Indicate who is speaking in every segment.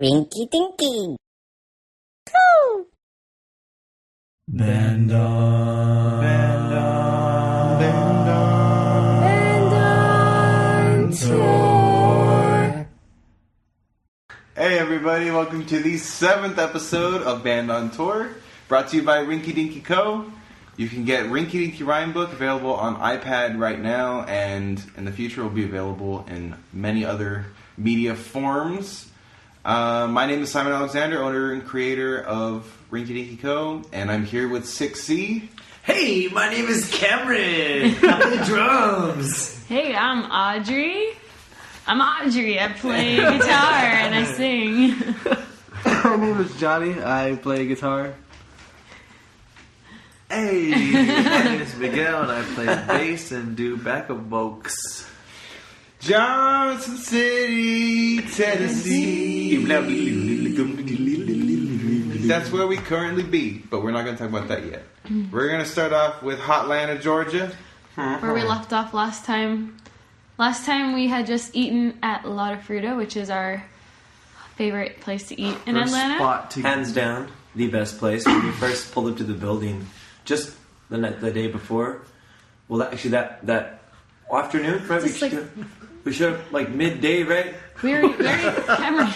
Speaker 1: Rinky Dinky. Go!
Speaker 2: Band on. Band on. Band on.
Speaker 1: Band on tour.
Speaker 2: Hey everybody, welcome to the 7th episode of Band on Tour, brought to you by Rinky Dinky Co. You can get Rinky Dinky Rhyme Book available on iPad right now, and in the future will be available in many other media forms. My name is Simon Alexander, owner and creator of Rinky Dinky Co., and I'm here with 6C.
Speaker 3: Hey, my name is Cameron. I play drums.
Speaker 4: Hey, I'm Audrey. I play guitar and I sing.
Speaker 5: My name is Johnny. I play guitar.
Speaker 3: Hey, my name is Miguel, and I play bass and do backup vocals.
Speaker 2: Johnson City, Tennessee. That's where we currently be, but we're not going to talk about that yet. We're going to start off with Hotlanta, Georgia.
Speaker 4: Where we left off last time. Last time we had just eaten at LottaFrutta, which is our favorite place to eat in
Speaker 3: First
Speaker 4: Atlanta.
Speaker 3: spot to
Speaker 6: Hands down, the best place. When we first pulled up to the building, just the day before. Well, actually, that afternoon, right?
Speaker 4: Just
Speaker 6: We showed up like midday, right?
Speaker 4: We already Cameron.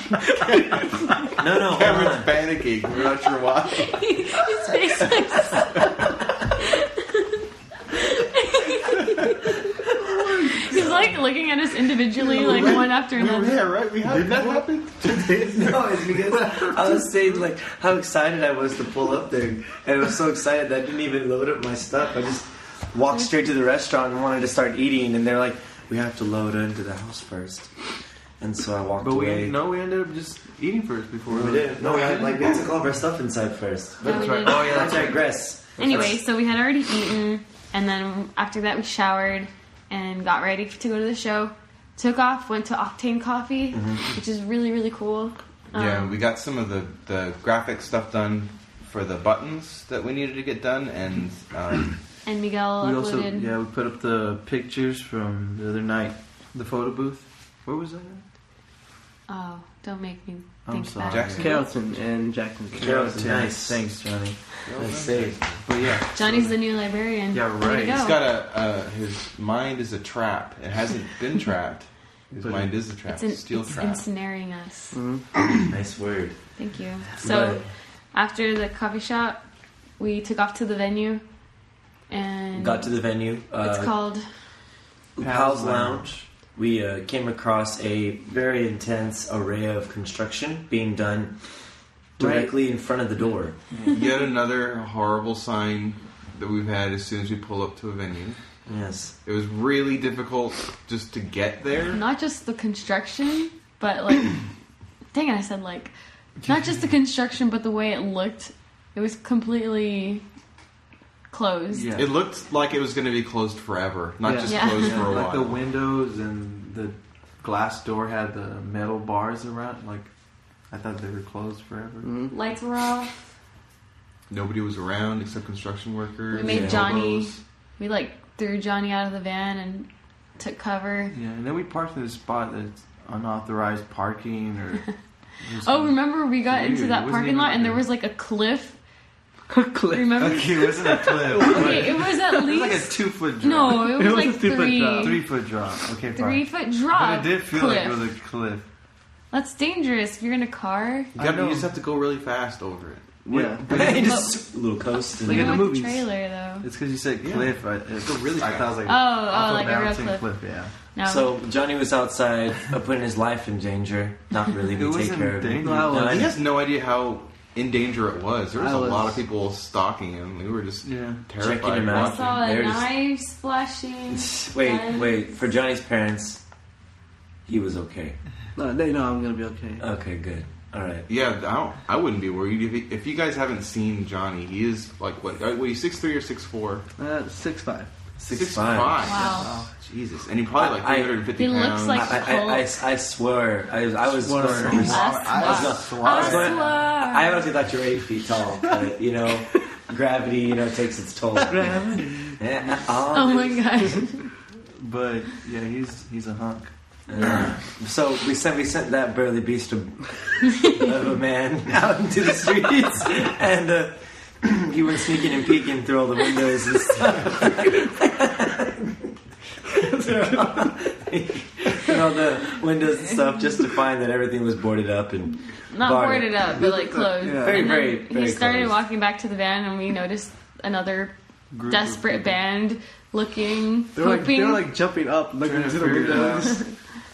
Speaker 6: No,
Speaker 2: Cameron's panicking. We're not sure why.
Speaker 4: His face He's like looking at us individually, like one after another.
Speaker 2: Yeah, right? Did that happen?
Speaker 6: No, it's because I was saying like how excited I was to pull up there, and I was so excited that I didn't even load up my stuff. I just walked straight to the restaurant and wanted to start eating, and they're like, "We have to load into the house first." And so I walked away.
Speaker 3: we ended up just eating first before
Speaker 6: We did. No, we took all of our stuff inside first.
Speaker 4: Yeah, we did.
Speaker 6: Oh yeah, that's right. Digress.
Speaker 4: Anyway, so we had already eaten, and then after that we showered and got ready to go to the show. Took off, went to Octane Coffee, which is really, really cool.
Speaker 2: Yeah, we got some of the graphic stuff done for the buttons that we needed to get done, and
Speaker 4: And Miguel
Speaker 3: We also,
Speaker 4: uploaded.
Speaker 3: we put up the pictures from the other night, the photo booth. Where was that at?
Speaker 4: Oh, don't make me
Speaker 3: I'm
Speaker 4: think
Speaker 3: sorry.
Speaker 4: back.
Speaker 2: Jackson?
Speaker 5: Carrollton and Jackson.
Speaker 6: Carrollton. Nice.
Speaker 3: Thanks, Johnny.
Speaker 6: Nice save.
Speaker 3: But yeah.
Speaker 4: Johnny's the new librarian.
Speaker 3: Yeah,
Speaker 4: Way to
Speaker 3: right.
Speaker 4: go.
Speaker 2: he's got his mind is a trap. It hasn't been trapped. His
Speaker 3: But
Speaker 2: mind is a trap.
Speaker 4: It's
Speaker 2: Steel
Speaker 4: it's
Speaker 2: trap.
Speaker 4: ensnaring us.
Speaker 6: Nice word.
Speaker 4: Thank you. So, after the coffee shop, we took off to the venue. And
Speaker 6: Got to the venue.
Speaker 4: it's called
Speaker 6: Pal's Lounge. We came across a very intense array of construction being done directly in front of the door.
Speaker 2: Yet another horrible sign that we've had as soon as we pull up to a venue.
Speaker 6: Yes.
Speaker 2: It was really difficult just to get there.
Speaker 4: not just the construction, but like, dang it, I said like, not just the construction, but the way it looked. It was completely closed.
Speaker 3: Yeah.
Speaker 2: It looked like it was going to be closed forever, not
Speaker 5: Yeah.
Speaker 2: just
Speaker 4: Yeah.
Speaker 2: closed for a
Speaker 3: Like the
Speaker 2: while.
Speaker 3: windows and the glass door had the metal bars around. Like, I thought they were closed forever.
Speaker 4: Lights were off.
Speaker 2: Nobody was around except construction workers.
Speaker 4: We made Johnny.
Speaker 2: elbows.
Speaker 4: We like threw Johnny out of the van and took cover.
Speaker 3: Yeah, and then we parked in a spot that's unauthorized parking or.
Speaker 4: Oh, remember we got
Speaker 3: Weird.
Speaker 4: into
Speaker 3: It
Speaker 4: that
Speaker 3: wasn't
Speaker 4: parking
Speaker 3: even
Speaker 4: lot
Speaker 3: like
Speaker 4: and there
Speaker 3: a-
Speaker 4: was like a cliff.
Speaker 5: Cliff.
Speaker 4: Remember?
Speaker 3: Okay, it wasn't a cliff.
Speaker 4: Okay, it was at
Speaker 3: It was
Speaker 4: least
Speaker 3: like a 2-foot drop.
Speaker 4: no, it was
Speaker 5: was a
Speaker 4: like
Speaker 5: 3-foot drop.
Speaker 3: 3-foot drop. Okay, fine.
Speaker 4: 3-foot drop.
Speaker 3: But it did feel
Speaker 4: cliff.
Speaker 3: like it was a cliff.
Speaker 4: That's dangerous if you're in a car.
Speaker 2: You just have to go really fast over it.
Speaker 5: Yeah.
Speaker 6: Just a little coast. And
Speaker 5: Like in the
Speaker 4: Like
Speaker 5: movies.
Speaker 4: trailer though.
Speaker 3: It's because you said cliff. I
Speaker 2: really
Speaker 3: I thought it was like
Speaker 4: Oh, like a real
Speaker 3: bouncing
Speaker 4: cliff.
Speaker 3: Yeah.
Speaker 4: No.
Speaker 6: So Johnny was outside putting his life in danger. Not really.
Speaker 3: It
Speaker 6: We take
Speaker 3: wasn't
Speaker 6: care of him.
Speaker 3: dangerous.
Speaker 5: No,
Speaker 6: No,
Speaker 2: He has no idea how in danger it was. There was
Speaker 5: I
Speaker 2: a
Speaker 5: was-
Speaker 2: lot of people stalking him. We were just
Speaker 3: Yeah.
Speaker 2: terrified.
Speaker 6: Checking him
Speaker 4: I
Speaker 6: out.
Speaker 4: saw
Speaker 6: They're
Speaker 4: a
Speaker 6: just-
Speaker 4: knife splashing.
Speaker 6: Wait. For Johnny's parents, he was okay.
Speaker 5: No, they know I'm gonna be okay.
Speaker 6: Okay, good. All right.
Speaker 2: Yeah, I wouldn't be worried. If you guys haven't seen Johnny, he is like, what are you, 6'3" or 6'4"?
Speaker 5: 6'5".
Speaker 2: 6'5".
Speaker 4: Wow.
Speaker 2: Oh, Jesus. And he probably like 350
Speaker 4: He looks
Speaker 2: pounds.
Speaker 4: like-
Speaker 6: I swear. I was going. I honestly thought you were 8 feet tall, but gravity, takes its toll.
Speaker 5: Gravity.
Speaker 6: Yeah.
Speaker 4: Oh my god.
Speaker 3: But yeah, he's a hunk.
Speaker 6: So we sent that burly beast of a man out into the streets, and he went sneaking and peeking through all the windows and stuff. And all the windows and stuff, just to find that everything was boarded up and
Speaker 4: Not boarded up, but like closed.
Speaker 5: Yeah.
Speaker 6: Very,
Speaker 4: And
Speaker 6: very,
Speaker 4: then
Speaker 6: very
Speaker 4: he started
Speaker 6: closed.
Speaker 4: walking back to the van, and we noticed another
Speaker 3: Group
Speaker 4: desperate
Speaker 3: of people.
Speaker 4: band looking,
Speaker 5: They were
Speaker 4: hoping,
Speaker 5: like jumping up, looking
Speaker 3: Trying to
Speaker 5: into the
Speaker 3: figure it
Speaker 5: windows.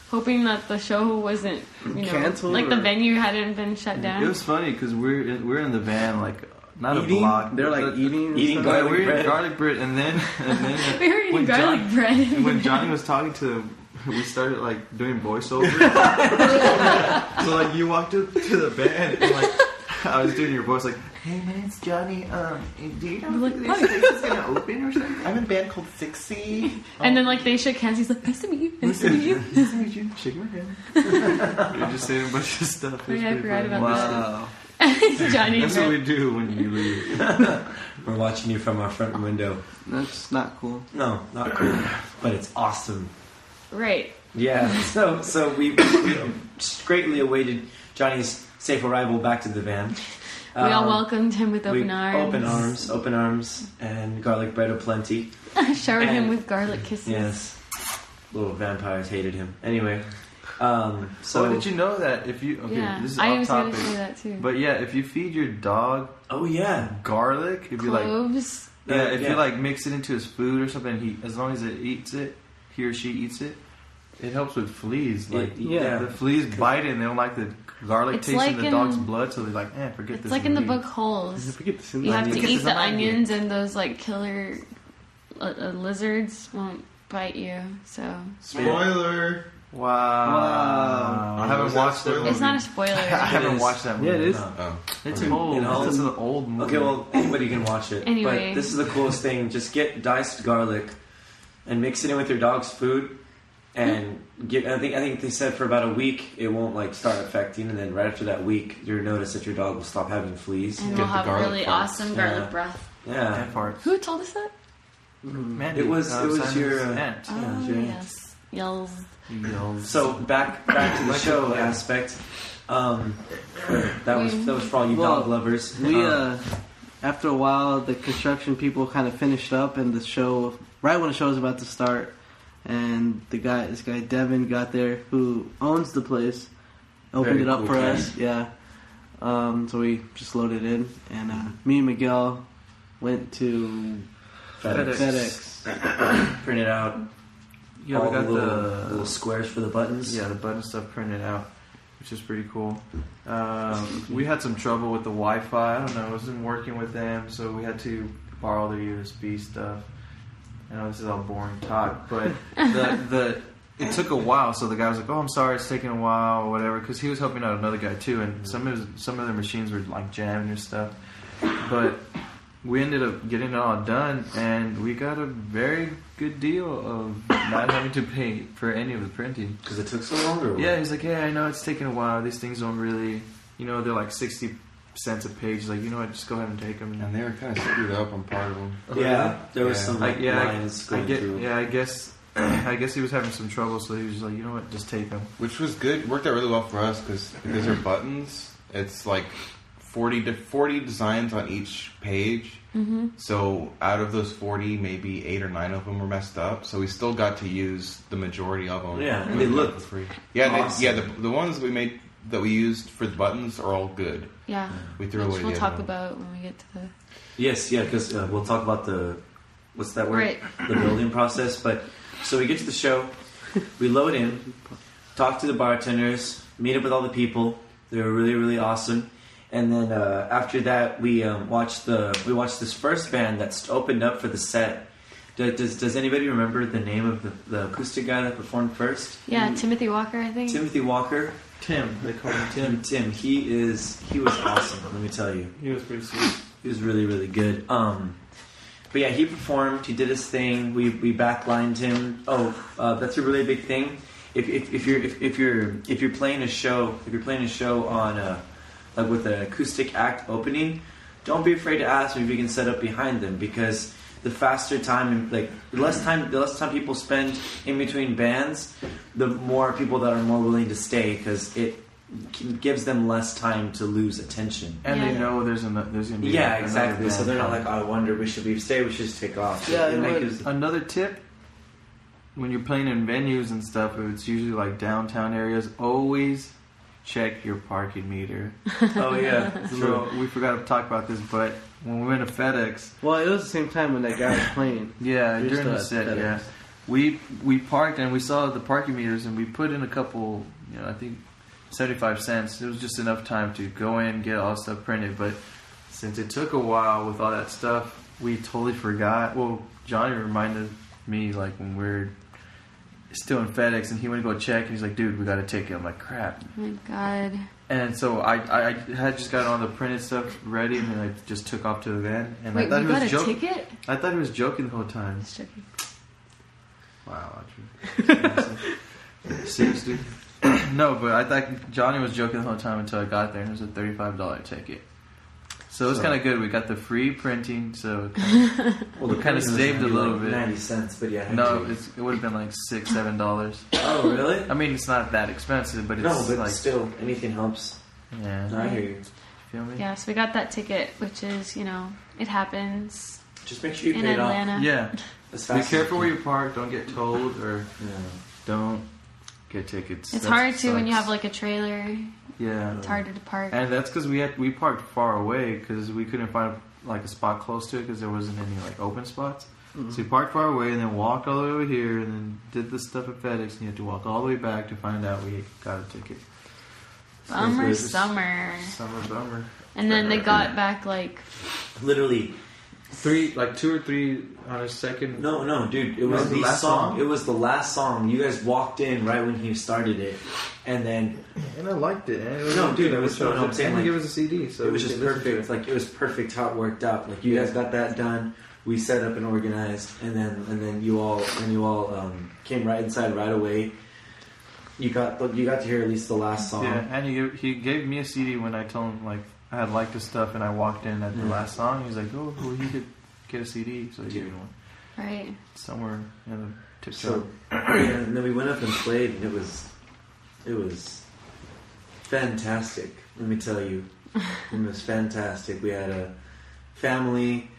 Speaker 4: hoping that the show wasn't,
Speaker 5: Canceled
Speaker 4: like the
Speaker 5: or-
Speaker 4: venue hadn't been shut down.
Speaker 3: It was funny because we're in the van, like not
Speaker 6: Eating?
Speaker 3: a block.
Speaker 5: They're like
Speaker 3: but-
Speaker 5: eating.
Speaker 6: eating
Speaker 5: and stuff.
Speaker 3: Yeah,
Speaker 6: garlic
Speaker 3: we're
Speaker 6: bread.
Speaker 3: eating garlic bread, and then
Speaker 4: we were eating
Speaker 3: when
Speaker 4: garlic
Speaker 3: John-
Speaker 4: bread.
Speaker 3: when Johnny was talking to them, we started like doing voiceover. So like you walked up to the band and like I was doing your voice like, "Hey man, it's Johnny. Do you know
Speaker 4: Like,
Speaker 3: if this place is gonna open or something?"
Speaker 2: I'm in a band called 6C.
Speaker 4: And then like they shook hands. He's like, "Nice to meet you. Nice to meet you."
Speaker 3: Nice to meet you. Shake my hand. You're just saying a bunch of stuff. It was
Speaker 4: Oh, yeah, I
Speaker 3: pretty
Speaker 4: forgot
Speaker 3: funny.
Speaker 4: about
Speaker 5: Wow.
Speaker 4: Johnny.
Speaker 3: That's what we do when you leave.
Speaker 6: We're watching you from our front window.
Speaker 5: That's not cool.
Speaker 6: No, not cool, but it's awesome.
Speaker 4: Right.
Speaker 6: Yeah. So we greatly awaited Johnny's safe arrival back to the van.
Speaker 4: We all welcomed him with open arms.
Speaker 6: Open arms, and garlic bread aplenty.
Speaker 4: Showered him
Speaker 6: And-
Speaker 4: with garlic kisses.
Speaker 6: Yes. Little vampires hated him. Anyway, so
Speaker 3: So did you know that if you
Speaker 4: Yeah,
Speaker 3: this is
Speaker 4: I
Speaker 3: off
Speaker 4: was going
Speaker 3: topic,
Speaker 4: to say that too.
Speaker 3: but yeah, if you feed your dog
Speaker 6: Oh yeah.
Speaker 3: garlic, if you like
Speaker 4: Cloves.
Speaker 3: yeah, if
Speaker 6: Yeah.
Speaker 3: you like mix it into his food or something, as long as it eats it, he or she eats it, it helps with fleas. Like
Speaker 5: yeah.
Speaker 3: the fleas bite it and they don't like the garlic
Speaker 4: It's
Speaker 3: taste
Speaker 4: like
Speaker 3: in the
Speaker 4: in-
Speaker 3: dog's blood, so they're like, forget
Speaker 4: It's
Speaker 3: this.
Speaker 4: like in the
Speaker 3: leaf.
Speaker 4: book Holes.
Speaker 5: Forget this.
Speaker 4: You have to
Speaker 3: Onions.
Speaker 4: eat the
Speaker 3: It's an onion.
Speaker 4: onions, and those like killer lizards won't bite you. So
Speaker 2: Spoiler.
Speaker 3: Wow.
Speaker 5: Wow.
Speaker 3: I haven't
Speaker 2: Was that
Speaker 3: watched that.
Speaker 2: spoiler?
Speaker 4: it's not a
Speaker 3: I
Speaker 4: spoiler.
Speaker 3: haven't
Speaker 6: is.
Speaker 3: watched that movie.
Speaker 5: Yeah, it is.
Speaker 3: No.
Speaker 2: Oh.
Speaker 3: It's
Speaker 2: Okay.
Speaker 3: old.
Speaker 6: In Holes?
Speaker 3: It's an old movie.
Speaker 6: Okay, well, anybody can watch it.
Speaker 4: Anyway.
Speaker 6: But this is the coolest thing. Just get diced garlic and mix it in with your dog's food. And I think they said for about a week it won't like start affecting, and then right after that week you'll notice that your dog will stop having fleas.
Speaker 4: And
Speaker 2: Get
Speaker 4: we'll
Speaker 2: the
Speaker 4: have
Speaker 2: garlic
Speaker 4: really
Speaker 2: farts.
Speaker 4: awesome garlic
Speaker 6: Yeah.
Speaker 4: breath.
Speaker 6: Yeah.
Speaker 3: Ant farts.
Speaker 4: Who told us that?
Speaker 3: Mandy,
Speaker 6: It was
Speaker 3: Simon's
Speaker 6: your,
Speaker 3: aunt.
Speaker 4: Oh,
Speaker 6: Jane.
Speaker 4: yes. Yells.
Speaker 3: Yells.
Speaker 6: So back to the show aspect. That was for all you
Speaker 5: Well,
Speaker 6: dog lovers.
Speaker 5: We after a while, the construction people kind of finished up, and the show right when the show was about to start, and this guy Devin got there, who owns the place, opened
Speaker 6: Very
Speaker 5: it up
Speaker 6: cool
Speaker 5: for
Speaker 6: guy.
Speaker 5: us. Yeah. So we just loaded in, and me and Miguel went to FedEx.
Speaker 6: Print it out.
Speaker 3: Yeah,
Speaker 6: all
Speaker 3: we got
Speaker 6: the little,
Speaker 3: the
Speaker 6: little squares for the buttons.
Speaker 3: the button stuff printed out, which is pretty cool. We had some trouble with the Wi-Fi. I don't know, it wasn't working with them, so we had to borrow their USB stuff. I know this is all boring talk, but it took a while. So the guy was like, "Oh, I'm sorry, it's taking a while, or whatever," because he was helping out another guy too, and some of their machines were like jammed and stuff. But we ended up getting it all done, and we got a very good deal of not having to pay for any of the printing.
Speaker 6: Because it took so long. Or what?
Speaker 3: Yeah, he's like, "Yeah, I know it's taking a while. These things don't really, they're like 60 cents a page." He's like, "You know what? Just go ahead and take them."
Speaker 2: And they were kind of screwed up on part of them.
Speaker 6: Yeah, there was
Speaker 2: Yeah.
Speaker 6: some like, lines going through.
Speaker 3: I guess he was having some trouble, so he was just like, "You know what? Just take them."
Speaker 2: Which was good. Worked out really well for us because they're buttons. It's like 40 designs on each page.
Speaker 4: Mm-hmm.
Speaker 2: So out of those 40, maybe 8 or 9 of them were messed up. So we still got to use the majority of them.
Speaker 6: Yeah, and they looked
Speaker 2: free. Yeah,
Speaker 6: awesome.
Speaker 2: the ones that we used for the buttons are all good.
Speaker 4: Yeah.
Speaker 2: We threw away
Speaker 4: Which we'll
Speaker 2: the
Speaker 4: talk
Speaker 2: other one.
Speaker 4: about when we get to the...
Speaker 6: Yes, yeah, because we'll talk about what's that word?
Speaker 4: Right.
Speaker 6: The building process. But so we get to the show, we load in, talk to the bartenders, meet up with all the people. They were really, really awesome. And then after that, we watched this first band that's opened up for the set. Does anybody remember the name of the acoustic guy that performed first?
Speaker 4: Yeah, Timothy Walker, I think.
Speaker 6: Timothy Walker.
Speaker 3: Tim, they call him Tim.
Speaker 6: Tim. He was awesome. Let me tell you.
Speaker 3: He was pretty sweet.
Speaker 6: He was really, really good. But yeah, he performed. He did his thing. We backlined him. That's a really big thing. If you're playing a show, on like with an acoustic act opening, don't be afraid to ask them if you can set up behind them, because the faster time and like the less time people spend in between bands, the more people that are more willing to stay because it gives them less time to lose attention.
Speaker 3: And they know there's gonna be
Speaker 6: yeah,
Speaker 3: like
Speaker 6: exactly. So they're not like, oh, I wonder, we should stay, we should just take off.
Speaker 5: Yeah,
Speaker 3: another tip. When you're playing in venues and stuff, it's usually like downtown areas. Always check your parking meter.
Speaker 6: Oh yeah,
Speaker 3: So we forgot to talk about this, but when we went to FedEx,
Speaker 5: well, it was the same time when that guy was playing.
Speaker 3: yeah,
Speaker 5: We were
Speaker 3: during the
Speaker 5: still at
Speaker 3: set,
Speaker 5: FedEx.
Speaker 3: yeah, we parked and we saw the parking meters and we put in a couple, I think 75 cents. It was just enough time to go in, get all the stuff printed. But since it took a while with all that stuff, we totally forgot. Well, Johnny reminded me like when we're still in FedEx and he went to go check and he's like, dude, we got a ticket. I'm like, crap.
Speaker 4: Oh my God.
Speaker 3: And so I had just got all the printed stuff ready and then I just took off to the van. And
Speaker 4: Wait,
Speaker 3: I thought
Speaker 4: we
Speaker 3: he
Speaker 4: got
Speaker 3: was
Speaker 4: a
Speaker 3: joking.
Speaker 4: ticket?
Speaker 3: I thought he was joking the whole time.
Speaker 4: Just joking.
Speaker 3: Wow, serious, dude. No, but I thought Johnny was joking the whole time until I got there and it was a $35 ticket. So it was kind of good. We got the free printing, so it kind of saved a little bit.
Speaker 6: 90 cents, but yeah.
Speaker 3: No, it would have been like $6, $7.
Speaker 6: Oh really?
Speaker 3: I mean, it's not that expensive, but it's
Speaker 6: No, but
Speaker 3: like
Speaker 6: still, anything helps.
Speaker 3: yeah.
Speaker 6: No, I hear you.
Speaker 3: Feel me?
Speaker 4: Yeah, so we got that ticket, which is, it happens
Speaker 6: Just make sure you
Speaker 4: in
Speaker 6: pay it off
Speaker 4: Atlanta.
Speaker 3: Yeah.
Speaker 6: as
Speaker 3: Be
Speaker 6: fast
Speaker 3: careful
Speaker 6: as
Speaker 3: where
Speaker 6: you
Speaker 3: you park. Don't get towed or
Speaker 6: can. Yeah.
Speaker 3: don't get tickets.
Speaker 4: It's
Speaker 3: That
Speaker 4: hard too when you
Speaker 3: sucks.
Speaker 4: have like a trailer.
Speaker 3: Yeah.
Speaker 4: It's harder to park.
Speaker 3: And that's because we parked far away because we couldn't find like a spot close to it because there wasn't any like open spots. So we parked far away and then walked all the way over here and then did the stuff at FedEx and you had to walk all the way back to find out we got a ticket.
Speaker 4: Summer.
Speaker 3: Summer.
Speaker 4: And then they got back like
Speaker 6: Literally.
Speaker 3: 2 or 3 on a second.
Speaker 6: No, dude. It
Speaker 3: No,
Speaker 6: was
Speaker 3: the
Speaker 6: the
Speaker 3: last
Speaker 6: song.
Speaker 3: song?
Speaker 6: It was the last song. You guys walked in right when he started it, and then
Speaker 3: And I liked it. And it was
Speaker 6: No, dude, it was- no, I'm saying,
Speaker 3: and
Speaker 6: like,
Speaker 3: he gave us a CD, so
Speaker 6: it was
Speaker 3: we
Speaker 6: just
Speaker 3: could listen to
Speaker 6: perfect. Like it was perfect how it worked out. Like you guys got that done. We set up and organized, and then you all came right inside right away. You got to hear at least the last song.
Speaker 3: Yeah, and he gave me a CD when I told him like I had liked his stuff and I walked in at the last song. He was like, "Oh, well, he could get a CD," so he gave me one
Speaker 4: right.
Speaker 3: somewhere in the tip
Speaker 6: So
Speaker 3: jar.
Speaker 6: yeah, and then we went up and played, and it was fantastic. Let me tell you, it was fantastic. We had a family,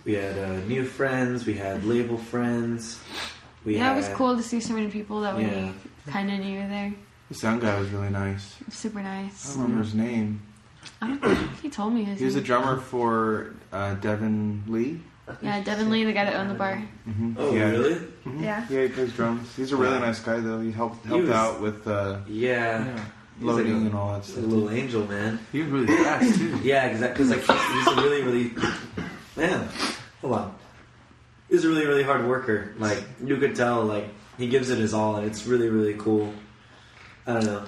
Speaker 6: we had new friends, we had label friends.
Speaker 4: It was cool to see so many people that we kind of knew there.
Speaker 2: The sound guy was really nice.
Speaker 4: Super
Speaker 2: I
Speaker 4: nice.
Speaker 2: don't remember his name.
Speaker 4: I don't think he told me his
Speaker 2: He was the
Speaker 4: name.
Speaker 2: drummer for Devin Lee.
Speaker 4: Yeah, Devin Lee, the guy that owned the bar.
Speaker 2: Mm-hmm.
Speaker 6: Oh really?
Speaker 4: Yeah.
Speaker 2: Yeah, he plays drums. He's a really nice guy, though. He helped
Speaker 6: was-
Speaker 2: out with
Speaker 6: Yeah.
Speaker 3: Yeah,
Speaker 6: He's like
Speaker 2: loading
Speaker 6: a-
Speaker 2: and all that
Speaker 6: He's a
Speaker 2: stuff.
Speaker 6: little angel, man.
Speaker 3: he was really fast too.
Speaker 6: Yeah, exactly. Because like he's a really, really man. Hold on. He's a really, really hard worker. Like you could tell, like he gives it his all, and it's really, really cool. I don't know.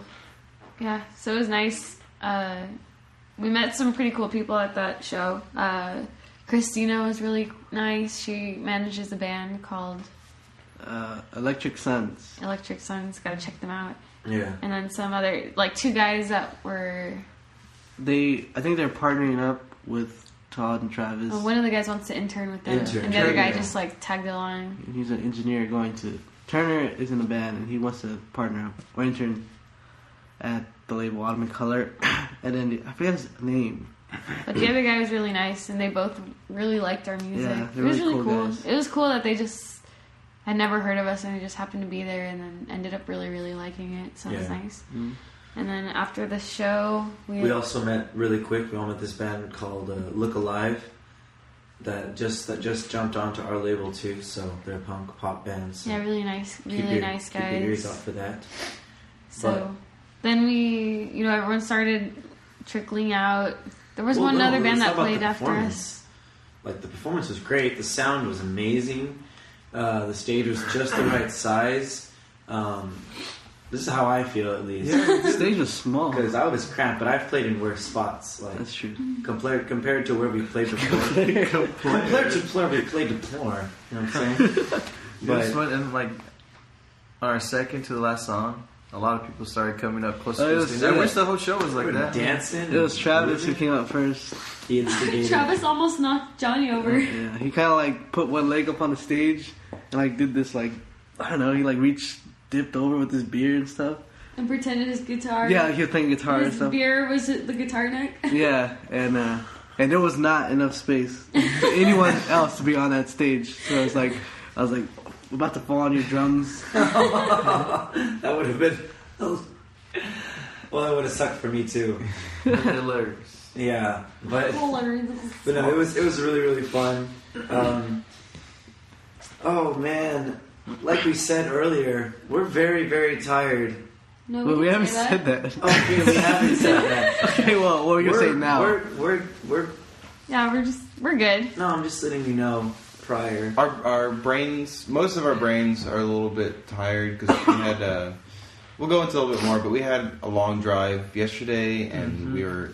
Speaker 4: Yeah, so it was nice. We met some pretty cool people at that show. Christina was really nice. She manages a band called
Speaker 5: Electric Suns.
Speaker 4: Electric Suns. Gotta check them out.
Speaker 6: Yeah.
Speaker 4: And then some other, like 2 guys that were...
Speaker 5: I think they're partnering up with Todd and Travis.
Speaker 4: Well, one of the guys wants to intern with them.
Speaker 6: Intern.
Speaker 4: And the other guy
Speaker 6: Yeah.
Speaker 4: just like tagged along.
Speaker 5: And he's an engineer going to... Turner is in the band and he wants to partner up or intern at the label Autumn and Color. And then I forget his name.
Speaker 4: But the other guy was really nice, and they both really liked our music.
Speaker 5: Yeah,
Speaker 4: it
Speaker 5: they're
Speaker 4: was
Speaker 5: really
Speaker 4: really
Speaker 5: cool
Speaker 4: cool.
Speaker 5: guys.
Speaker 4: It was cool that they just had never heard of us, and they just happened to be there, and then ended up really, really liking it. So it was
Speaker 6: Yeah.
Speaker 4: nice.
Speaker 5: Mm.
Speaker 4: And then after the show,
Speaker 6: We also met really quick. We all met this band called Look Alive that just jumped onto our label too. So they're a punk pop band. So
Speaker 4: yeah, really nice,
Speaker 6: keep
Speaker 4: really
Speaker 6: your-
Speaker 4: nice
Speaker 6: Keep your ears out
Speaker 4: guys.
Speaker 6: for that.
Speaker 4: So then we, everyone started trickling out. There was
Speaker 6: Well,
Speaker 4: one
Speaker 6: no,
Speaker 4: other band
Speaker 6: let's
Speaker 4: that
Speaker 6: talk about
Speaker 4: played
Speaker 6: the
Speaker 4: after
Speaker 6: performance.
Speaker 4: us.
Speaker 6: Like the performance was great. The sound was amazing. The stage was just the right size. This is how I feel, at least.
Speaker 5: The stage was small.
Speaker 6: Because I was cramped, but I've played in worse spots. Like
Speaker 5: That's true.
Speaker 6: compared to where we played before. compared to where we played before. You know what I'm saying?
Speaker 3: But and like on our second to the last song, a lot of people started coming up close
Speaker 5: Oh,
Speaker 3: to
Speaker 5: it
Speaker 3: the
Speaker 5: was-
Speaker 3: stage. I
Speaker 5: yeah.
Speaker 3: wish the whole show was like that.
Speaker 6: Dancing.
Speaker 5: It was Travis who came up first.
Speaker 6: He instigated.
Speaker 4: Travis almost knocked Johnny over.
Speaker 5: Yeah, he kind of like put one leg up on the stage and like did this like, I don't know, he like dipped over with his beer and stuff.
Speaker 4: And pretended his guitar.
Speaker 5: Yeah, he was playing guitar and
Speaker 4: His
Speaker 5: stuff.
Speaker 4: beer was the guitar neck.
Speaker 5: Yeah, and there was not enough space for anyone else to be on that stage. So I was like, we're about to fall on your drums.
Speaker 6: That would have been. Well, that would have sucked for me too.
Speaker 3: Hilarious.
Speaker 6: Yeah, but
Speaker 4: Hilarious.
Speaker 6: no, it was really really fun. Oh man, like we said earlier, we're very very tired.
Speaker 4: No,
Speaker 5: But we
Speaker 4: didn't
Speaker 5: haven't
Speaker 4: say
Speaker 5: said that.
Speaker 6: Okay, we haven't said that.
Speaker 5: Okay, well, what are you gonna say now?
Speaker 6: We're
Speaker 4: Yeah, we're good.
Speaker 6: no, I'm just letting you know prior.
Speaker 2: Our brains, most of our brains are a little bit tired because we had. We'll go into a little bit more, but we had a long drive yesterday, and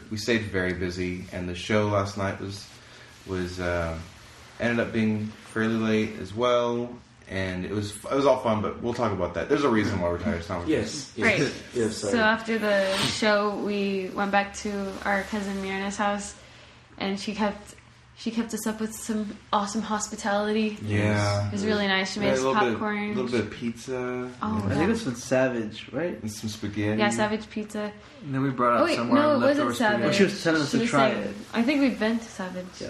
Speaker 2: we stayed very busy. And the show last night was ended up being fairly late as well. And it was all fun, but we'll talk about that. There's a reason why we're tired. It's not
Speaker 6: Yes.
Speaker 4: Right.
Speaker 6: Yes. Sorry.
Speaker 4: So after the show, we went back to our cousin Mirna's house, and she kept us up with some awesome hospitality.
Speaker 2: Yeah.
Speaker 4: It was really nice. She
Speaker 2: We
Speaker 4: made
Speaker 2: had
Speaker 4: us
Speaker 2: a little
Speaker 4: popcorn.
Speaker 2: bit of pizza.
Speaker 4: Oh,
Speaker 5: I
Speaker 4: yeah.
Speaker 5: think it's from Savage, right?
Speaker 2: And some spaghetti.
Speaker 4: Yeah, Savage Pizza.
Speaker 3: And then we brought out
Speaker 4: Oh wait,
Speaker 3: somewhere
Speaker 4: no, it
Speaker 3: leftover
Speaker 4: wasn't Savage.
Speaker 5: Well, she was telling us to
Speaker 4: was
Speaker 5: try
Speaker 4: saying-
Speaker 5: it.
Speaker 4: I think we've been to Savage.
Speaker 5: Yeah.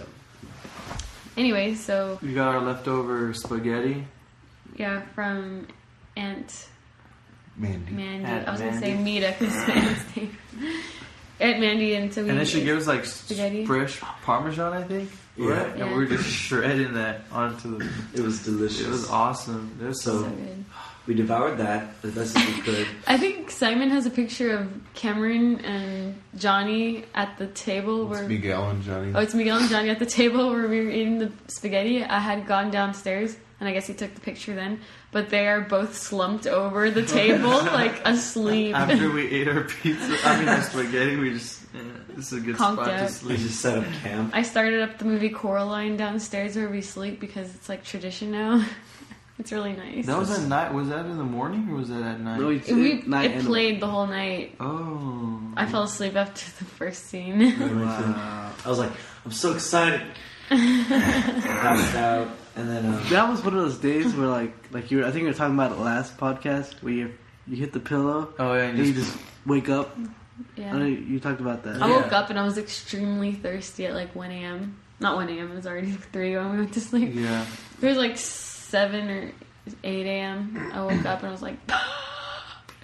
Speaker 4: Anyway, so
Speaker 3: We got our leftover spaghetti.
Speaker 4: yeah, from Aunt
Speaker 2: Mandy.
Speaker 4: Mandy.
Speaker 3: Aunt
Speaker 4: I was gonna
Speaker 3: Mandy.
Speaker 4: say Mita because it's my aunt's name. Aunt Mandy, and so we.
Speaker 3: And then she gave us like
Speaker 4: Spaghetti.
Speaker 3: fresh Parmesan, I think.
Speaker 6: Yeah.
Speaker 3: Right? And we were just shredding that onto the.
Speaker 6: it was delicious.
Speaker 3: It was awesome. It was
Speaker 4: so
Speaker 3: so.
Speaker 4: good.
Speaker 6: We devoured that as best as we could.
Speaker 4: I think Simon has a picture of Cameron and Johnny at the table where.
Speaker 2: It's Miguel and Johnny.
Speaker 4: Oh, it's Miguel and Johnny at the table where we were eating the spaghetti. I had gone downstairs, and I guess he took the picture then. But they are both slumped over the table, like asleep.
Speaker 3: After we ate our pizza, our spaghetti, we just. This is a good
Speaker 4: Conked
Speaker 3: spot to
Speaker 4: out.
Speaker 6: We
Speaker 3: sleep.
Speaker 6: just set up camp.
Speaker 4: I started up the movie Coraline downstairs where we sleep because it's like tradition now. It's really nice.
Speaker 3: That was at night. Was that in the morning or was that at night?
Speaker 5: No,
Speaker 4: It played the whole night.
Speaker 3: Oh.
Speaker 4: I fell asleep after the first scene.
Speaker 5: Wow.
Speaker 6: I was like, I'm so excited. Passed out, and then
Speaker 5: That was one of those days where like you were, I think you were talking about it last podcast where you hit the pillow
Speaker 3: Oh yeah,
Speaker 5: and you just wake up. I know
Speaker 4: Yeah.
Speaker 5: you talked about that.
Speaker 4: I woke up and I was extremely thirsty at like 1 a.m. Not 1 a.m. It was already 3 when we went to sleep.
Speaker 3: yeah.
Speaker 4: It was like 7 or 8 a.m. I woke up and I was like, I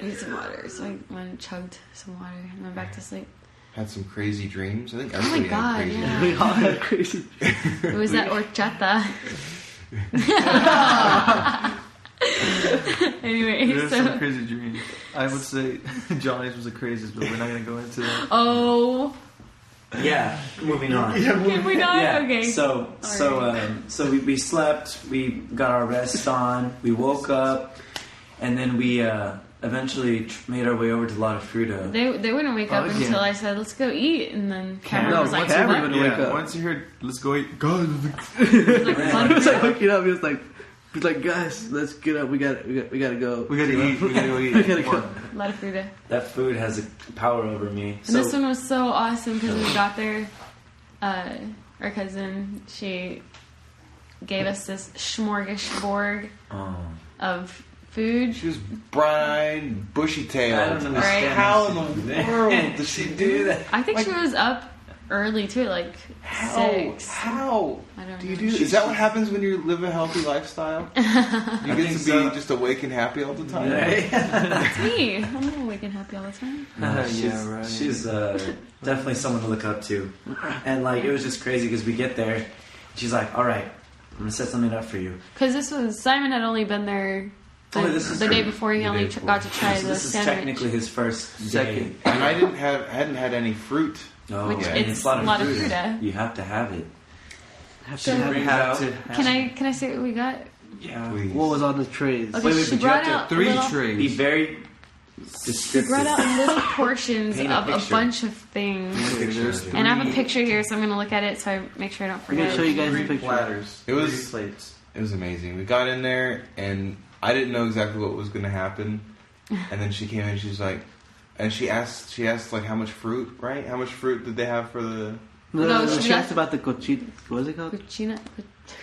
Speaker 4: need some water. So I went and chugged some water and went back to sleep.
Speaker 2: Had some crazy dreams. I think
Speaker 4: Oh my
Speaker 2: everybody
Speaker 4: god,
Speaker 2: had crazy
Speaker 4: yeah.
Speaker 5: We all had crazy.
Speaker 4: It was at horchata. Anyway,
Speaker 3: There's some
Speaker 4: so.
Speaker 3: crazy dreams. I would say Johnny's was the craziest, but we're not gonna go into that.
Speaker 4: Oh.
Speaker 6: yeah, moving on.
Speaker 4: Can we not?
Speaker 6: Yeah.
Speaker 4: Okay.
Speaker 6: So we slept. We got our rest on. We woke up, and then we eventually made our way over to LottaFrutta.
Speaker 4: They wouldn't wake up
Speaker 5: Oh, yeah.
Speaker 4: until I said, let's go eat. And then Cameron
Speaker 5: No,
Speaker 4: was like,
Speaker 5: Cameron
Speaker 4: what?
Speaker 5: would wake up.
Speaker 3: Once you heard, let's go eat. God,
Speaker 4: Like,
Speaker 5: He was like waking up. He was like, guys, let's get up. We gotta go.
Speaker 3: we gotta eat. We gotta go eat.
Speaker 5: We gotta go.
Speaker 3: Come on.
Speaker 4: LottaFrutta.
Speaker 6: That food has a power over me.
Speaker 4: And this one was so awesome because we got there. Our cousin, she gave us this smorgasbord of food.
Speaker 2: She was bright, bushy tailed.
Speaker 6: I don't understand.
Speaker 2: How in the world did she do that?
Speaker 4: I think she was up early too, like 6.
Speaker 2: How
Speaker 4: I don't
Speaker 2: do you
Speaker 4: know.
Speaker 2: do? Is that what happens when you live a healthy lifestyle? You get
Speaker 6: think
Speaker 2: to be
Speaker 6: so.
Speaker 2: just awake and happy all the time.
Speaker 4: It's me. I'm not awake and happy all the time.
Speaker 6: She's,
Speaker 3: right.
Speaker 6: she's definitely someone to look up to. And like it was just crazy because we get there, she's like, "All right, I'm gonna set something up for you."
Speaker 4: Because Simon had only been there
Speaker 6: this is
Speaker 4: the day
Speaker 6: true.
Speaker 4: before. He
Speaker 2: The
Speaker 4: only
Speaker 2: day before.
Speaker 4: got to try
Speaker 6: So
Speaker 4: the
Speaker 6: this is
Speaker 4: sandwich.
Speaker 6: technically his first day.
Speaker 3: Second.
Speaker 2: And I hadn't had any fruit.
Speaker 6: Oh,
Speaker 4: Which
Speaker 6: and
Speaker 4: it's
Speaker 6: a lot of
Speaker 4: LottaFrutta.
Speaker 6: You have to have it.
Speaker 4: So-
Speaker 3: Have to.
Speaker 4: Can I say what we got?
Speaker 6: Yeah.
Speaker 2: Please.
Speaker 5: What was on the trays?
Speaker 4: Okay,
Speaker 6: Wait,
Speaker 4: she
Speaker 6: but you
Speaker 4: brought
Speaker 6: have
Speaker 4: out
Speaker 3: Three
Speaker 4: little,
Speaker 3: trays.
Speaker 6: Be very
Speaker 4: She
Speaker 6: descriptive.
Speaker 4: brought out little portions
Speaker 6: Paint a
Speaker 4: of a
Speaker 6: picture.
Speaker 4: bunch of things.
Speaker 3: Okay, there's three.
Speaker 4: And I have a picture here, so I'm gonna look at it so I make sure I don't
Speaker 5: I'm gonna
Speaker 4: forget.
Speaker 5: show you guys the
Speaker 3: Three
Speaker 5: picture.
Speaker 3: platters.
Speaker 2: It was-
Speaker 3: three plates.
Speaker 2: It was amazing. We got in there, and I didn't know exactly what was going to happen, And then she came in and she's like, and she asked like how much fruit, right? How much fruit did they have for the...
Speaker 5: No,
Speaker 4: she
Speaker 5: she
Speaker 4: got-
Speaker 5: asked about the cochito. What is it called?
Speaker 4: Cucina.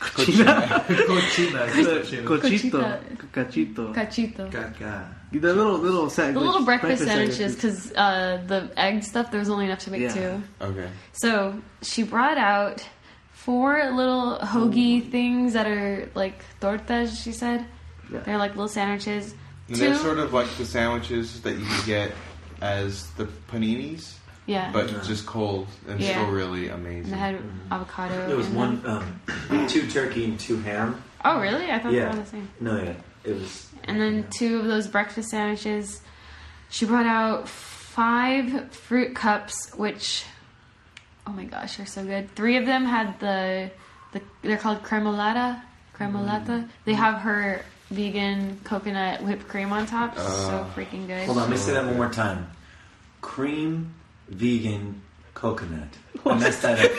Speaker 5: Cochito. Cachito.
Speaker 4: Cachito.
Speaker 3: Gaga.
Speaker 5: The little sandwich.
Speaker 4: The little breakfast sandwiches, because the egg stuff, there was only enough to make
Speaker 5: Yeah.
Speaker 4: 2.
Speaker 2: Okay.
Speaker 4: So she brought out 4 little hoagie things that are like tortas, she said.
Speaker 5: Yeah.
Speaker 4: They're like little sandwiches.
Speaker 2: And
Speaker 4: 2,
Speaker 2: they're sort of like the sandwiches that you can get as the paninis,
Speaker 4: yeah.
Speaker 2: but just cold and
Speaker 4: Yeah.
Speaker 2: still really
Speaker 4: And
Speaker 2: amazing.
Speaker 4: they had avocado.
Speaker 6: There was
Speaker 4: in
Speaker 6: one,
Speaker 4: them.
Speaker 6: 2 turkey and 2 ham.
Speaker 4: Oh, really? I thought they were
Speaker 6: Yeah.
Speaker 4: all the same.
Speaker 6: No, yeah, it was.
Speaker 4: And then 2 of those breakfast sandwiches. She brought out 5 fruit cups, which, oh my gosh, are so good. 3 of them had they're called cremolata. They have her vegan coconut whipped cream on top. So freaking good.
Speaker 6: Hold on, let me say that one more time. Cream, vegan, coconut. I messed that up.